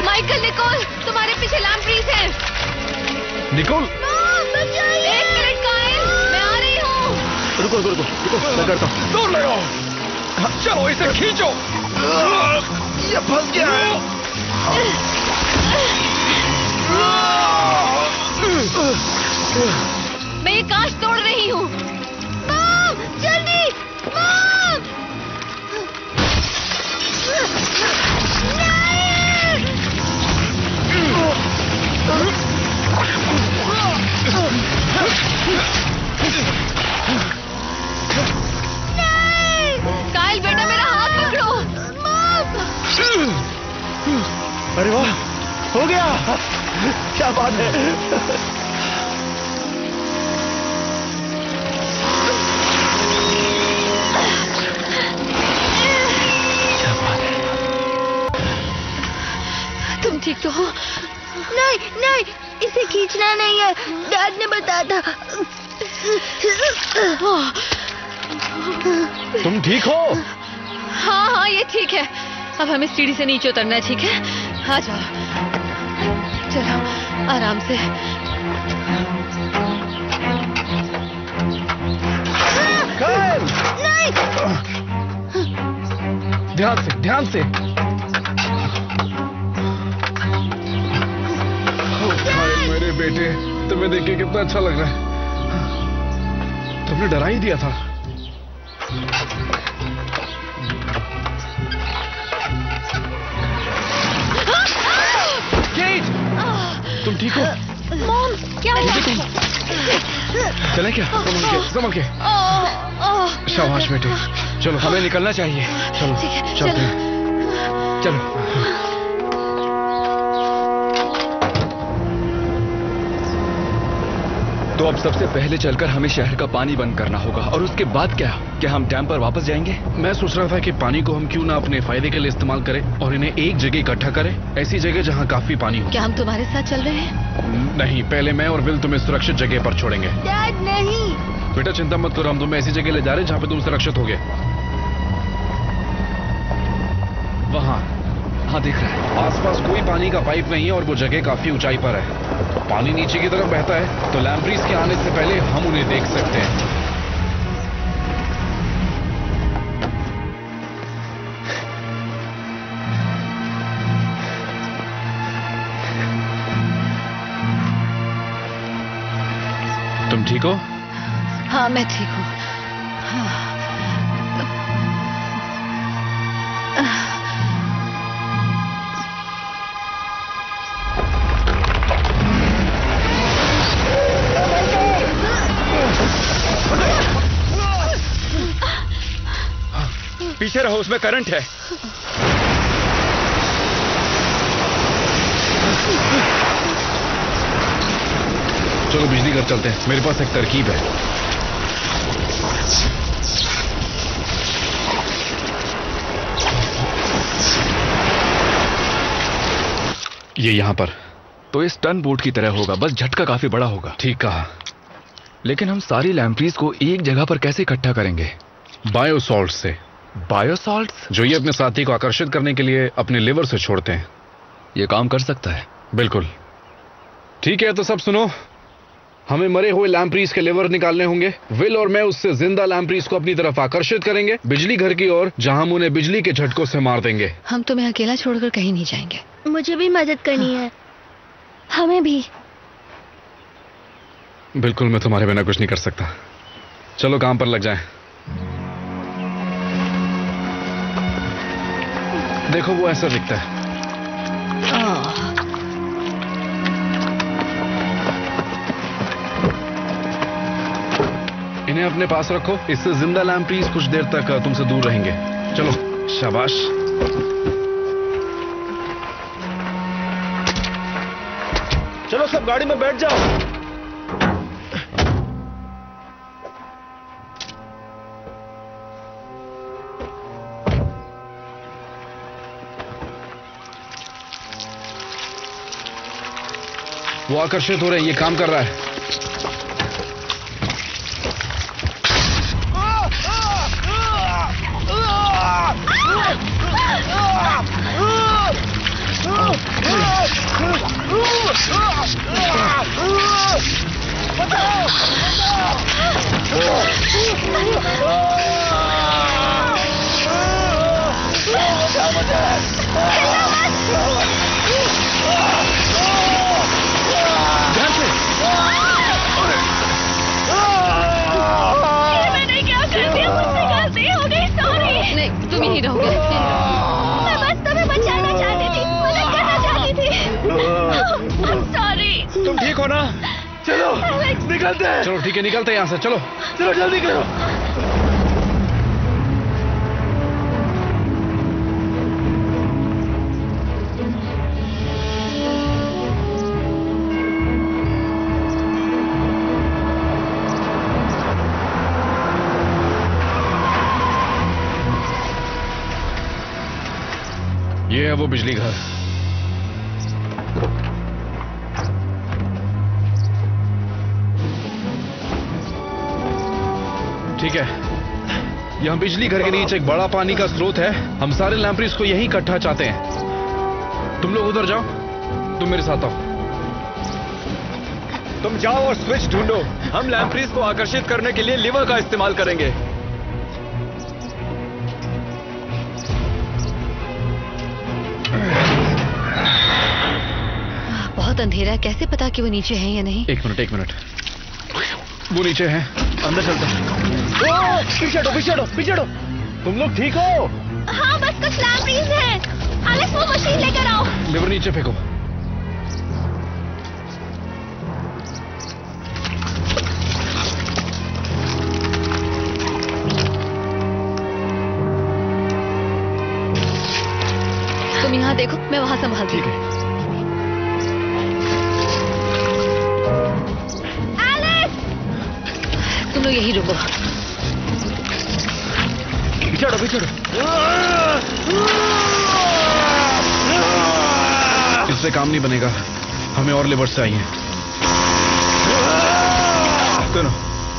माइकल, निकोल, तुम्हारे पीछे लैम्प्रीज है। निकोल, बचाइए! एक मिनट कायल, मैं आ रही हूँ। रुको रुको रुको रुको, मैं करता हूँ। दूर ले आओ। चलो इसे खींचो। ये फंस गया है। मैं ये कांच तोड़ रही हूँ। मॉम, जल्दी! मॉम! कायल बेटा, मेरा हाथ पकड़ो। अरे वाह, हो गया। क्या बात है। क्या बात है। तुम ठीक तो हो? नहीं नहीं, इसे खींचना नहीं है, डैड ने बताया था। तुम ठीक हो? हाँ हाँ, ये ठीक है। अब हमें सीढ़ी से नीचे उतरना है, ठीक है? आ जाओ, चलो आराम से। नहीं! ध्यान से, ध्यान से। मेरे बेटे, तुम्हें देख के कितना अच्छा लग रहा है। तुमने डरा ही दिया था। केट, तुम ठीक हो? मॉम, क्या हुआ? चले क्या? संभल के। शाबाश बेटे। चलो, हमें निकलना चाहिए। चलो ठीक है, चलते हैं। चलो। तो अब सबसे पहले चलकर हमें शहर का पानी बंद करना होगा, और उसके बाद क्या हम डैम पर वापस जाएंगे? मैं सोच रहा था कि पानी को हम क्यों ना अपने फायदे के लिए इस्तेमाल करें और इन्हें एक जगह इकट्ठा करें, ऐसी जगह जहां काफी पानी हो। क्या हम तुम्हारे साथ चल रहे हैं? नहीं, पहले मैं और विल तुम्हें सुरक्षित जगह पर छोड़ेंगे। डैड नहीं। बेटा चिंता मत करो, हम तुम्हें ऐसी जगह ले जा रहे हैं जहां पे तुम सुरक्षित होगे। वहां, हाँ दिख रहा है। आसपास कोई पानी का पाइप नहीं है और वो जगह काफी ऊंचाई पर है। पानी नीचे की तरफ बहता है, तो लैम्प्रीज के आने से पहले हम उन्हें देख सकते हैं। तुम ठीक हो? हाँ मैं ठीक हूँ। पीछे रहो, उसमें करंट है। चलो बिजली घर चलते हैं, मेरे पास एक तरकीब है। ये यहाँ पर। तो इस टन बोट की तरह होगा, बस झटका काफी बड़ा होगा। ठीक कहा। लेकिन हम सारी लैम्प्रीज को एक जगह पर कैसे इकट्ठा करेंगे? बायोसॉल्ट से। बायोसॉल्ट? जो ये अपने साथी को आकर्षित करने के लिए अपने लिवर से छोड़ते हैं। ये काम कर सकता है? बिल्कुल। ठीक है, तो सब सुनो, हमें मरे हुए लैम्प्रीज के लिवर निकालने होंगे। विल और मैं उससे जिंदा लैम्प्रीज को अपनी तरफ आकर्षित करेंगे बिजली घर की ओर, जहां हम उन्हें बिजली के झटकों से मार देंगे। हम तुम्हें अकेला छोड़कर कहीं नहीं जाएंगे। मुझे भी मदद करनी है। हमें भी। बिल्कुल, मैं तुम्हारे बिना कुछ नहीं कर सकता। चलो काम पर लग जाएं। देखो वो ऐसा दिखता है। इन्हें अपने पास रखो, इससे जिंदा लैम्प्रीज कुछ देर तक तुमसे दूर रहेंगे। चलो, शाबाश। चलो सब गाड़ी में बैठ जाओ। वो आकर्षित हो रहे हैं, ये काम कर रहा है। तुम यहीं रहोगे। मैं बस तुम्हें बचाना चाहती थी, मदद करना चाहती थी। I'm sorry। तुम ठीक हो ना? चलो निकलते हैं। चलो ठीक है, निकलते हैं यहाँ से। चलो चलो जल्दी करो। ये है वो बिजली घर। ठीक है, यहाँ बिजली घर के नीचे एक बड़ा पानी का स्रोत है। हम सारे लैम्प्रीज को यहीं इकट्ठा चाहते हैं। तुम लोग उधर जाओ, तुम मेरे साथ आओ। तुम जाओ और स्विच ढूंढो। हम लैम्प्रीज को आकर्षित करने के लिए लिवर का इस्तेमाल करेंगे। बहुत अंधेरा है, कैसे पता कि वो नीचे है या नहीं? एक मिनट। वो नीचे है, अंदर चलते हैं। पीछे हटो। तुम लोग ठीक हो? हाँ, बस कुछ लैम्प्रीज हैं। एलेक्स, वो मशीन लेकर आओ। लिवर नीचे फेंको। तुम यहाँ देखो, मैं वहां संभालती हूँ। तुम लोग यही रुको। पीछे हटो। इससे काम नहीं बनेगा, हमें और लेबर चाहिए। सुनो,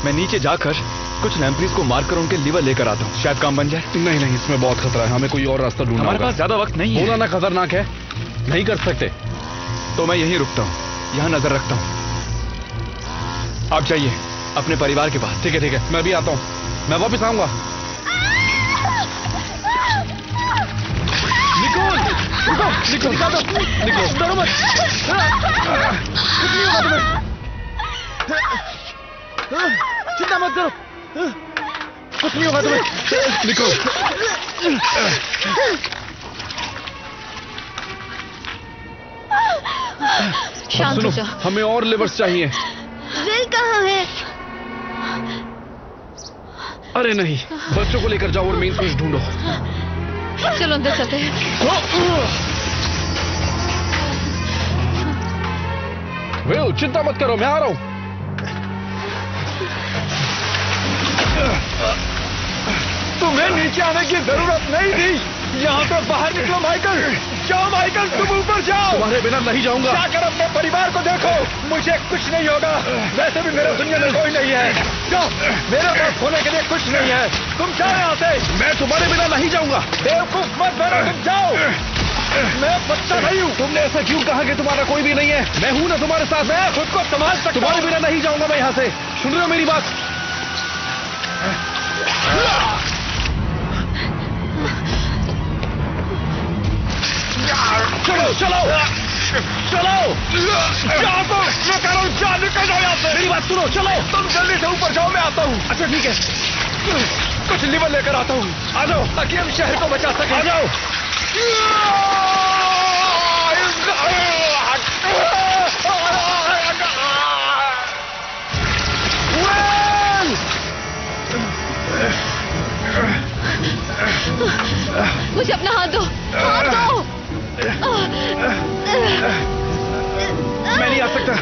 मैं नीचे जाकर कुछ लैम्प्रीज को मारकर उनके लिवर लेकर आता हूँ, शायद काम बन जाए। नहीं, इसमें बहुत खतरा है, हमें कोई और रास्ता ढूंढना होगा। हमारे पास ज्यादा वक्त नहीं है। बोला ना खतरनाक है, नहीं कर सकते। तो मैं यहीं रुकता हूँ, यहाँ नजर रखता हूँ। आप जाइए अपने परिवार के पास। ठीक है, मैं भी आता हूँ, मैं वापस आऊंगा। निकलो, डरो मत। चिंता मत करो, कुछ नहीं होगा तुम्हें। निको। शांत हो जा। हमें और लिवर्स चाहिए। विल कहाँ है? अरे नहीं, बच्चों को लेकर जाओ और मेन स्विच ढूंढो। चलो अंदर चलते हैं। विल, चिंता मत करो, मैं आ रहा हूं। तुम्हें नीचे आने की जरूरत नहीं थी। यहाँ से बाहर निकलो माइकल। जाओ माइकल, तुम ऊपर जाओ। तुम्हारे बिना नहीं जाऊंगा। जाकर अपने परिवार को देखो। मुझे कुछ नहीं होगा, वैसे भी मेरे दुनिया में कोई नहीं है। जाओ, मेरे पास होने के लिए कुछ नहीं है। तुम जाओ यहाँ से। मैं तुम्हारे बिना नहीं जाऊंगा। बेवकूफ मत बनो, तुम जाओ। मैं बच्चा नहीं हूँ। तुमने ऐसा क्यों कहा कि तुम्हारा कोई भी नहीं है? मैं हूं ना तुम्हारे साथ। मैं खुद को संभाल सकता हूँ। तुम्हारे बिना नहीं जाऊंगा मैं यहाँ से। सुन रहे हो मेरी बात? चलो चलो चलो, जाओ तुम। मैं कह रहा हूँ, जा, निकल जाओ यहाँ से। मेरी बात सुनो, चलो। तुम जल्दी से ऊपर जाओ, मैं आता हूँ। अच्छा ठीक है, कुछ लीवर लेकर आता हूँ। आ जाओ, ताकि हम शहर को बचा सकें। आ जाओ। मुझे अपना हाथ दो, हाथ दो। मैं नहीं आ सकता।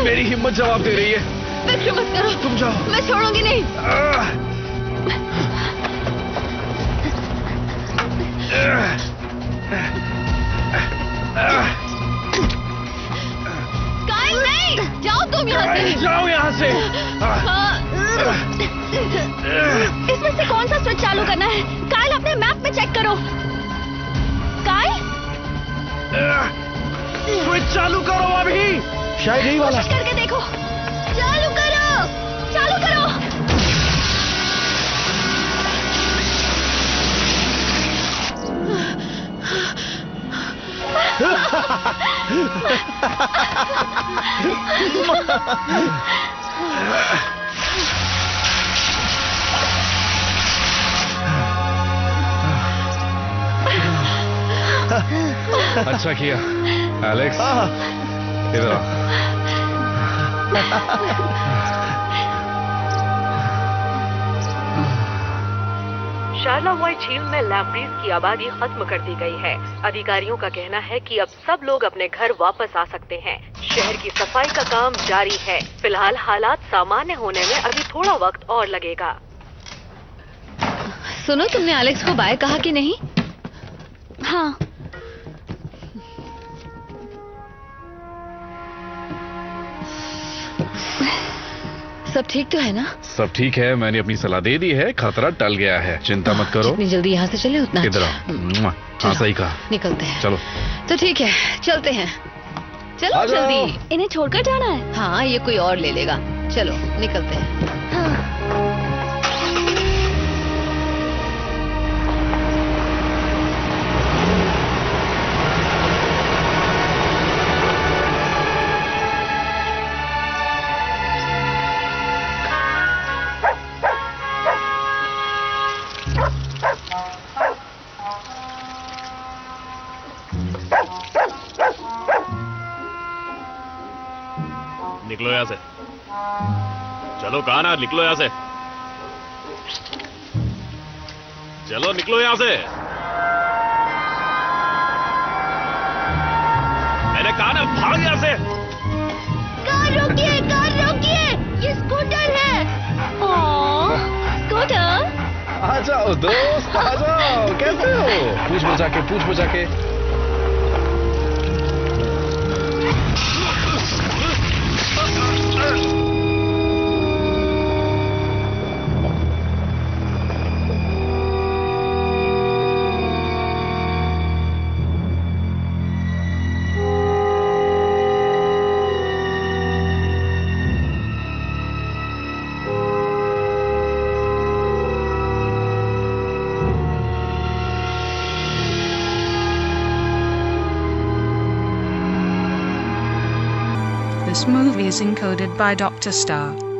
मेरी हिम्मत जवाब दे रही है। फिक्र मत करो, तुम जाओ। मैं छोड़ूंगी नहीं। स्काई नहीं, जाओ तुम यहाँ से। जाओ यहाँ से। इसमें से कौन सा स्विच चालू करना है? काइल, अपने मैप में चेक करो। काइल, स्विच चालू करो अभी। शायद यही वाला। कोशिश करके देखो। चालू करो, चालू करो। अच्छा किया एलेक्स, इधर आ। शार्ला व्हाइट झील में लैम्प्रीज की आबादी खत्म कर दी गई है। अधिकारियों का कहना है कि अब सब लोग अपने घर वापस आ सकते हैं। शहर की सफाई का काम जारी है। फिलहाल हालात सामान्य होने में अभी थोड़ा वक्त और लगेगा। सुनो, तुमने एलेक्स को बाय कहा कि नहीं? हाँ, सब ठीक तो है ना? सब ठीक है, मैंने अपनी सलाह दे दी है, खतरा टल गया है, चिंता मत करो। जितनी जल्दी यहाँ से चले उतना इधर अच्छा। आओ। हाँ सही कहा। निकलते हैं। चलो तो ठीक है, चलते हैं। चलो आ जाओ। जल्दी। इन्हें छोड़कर जाना है। हाँ, ये कोई और ले लेगा। चलो निकलते हैं। हाँ। निकलो यहाँ से। चलो, कहा ना, निकलो यहाँ से। चलो निकलो यहाँ से। मैंने कहा ना, भाग यहाँ से। कार रोकिए, कार रोकिए, ये स्कूटर है। ओह, स्कूटर। आ जाओ दोस्त, आ जाओ। कैसे हो? पूछ बचा के, पूछ बचा के। This movie is encoded by Dr. Star.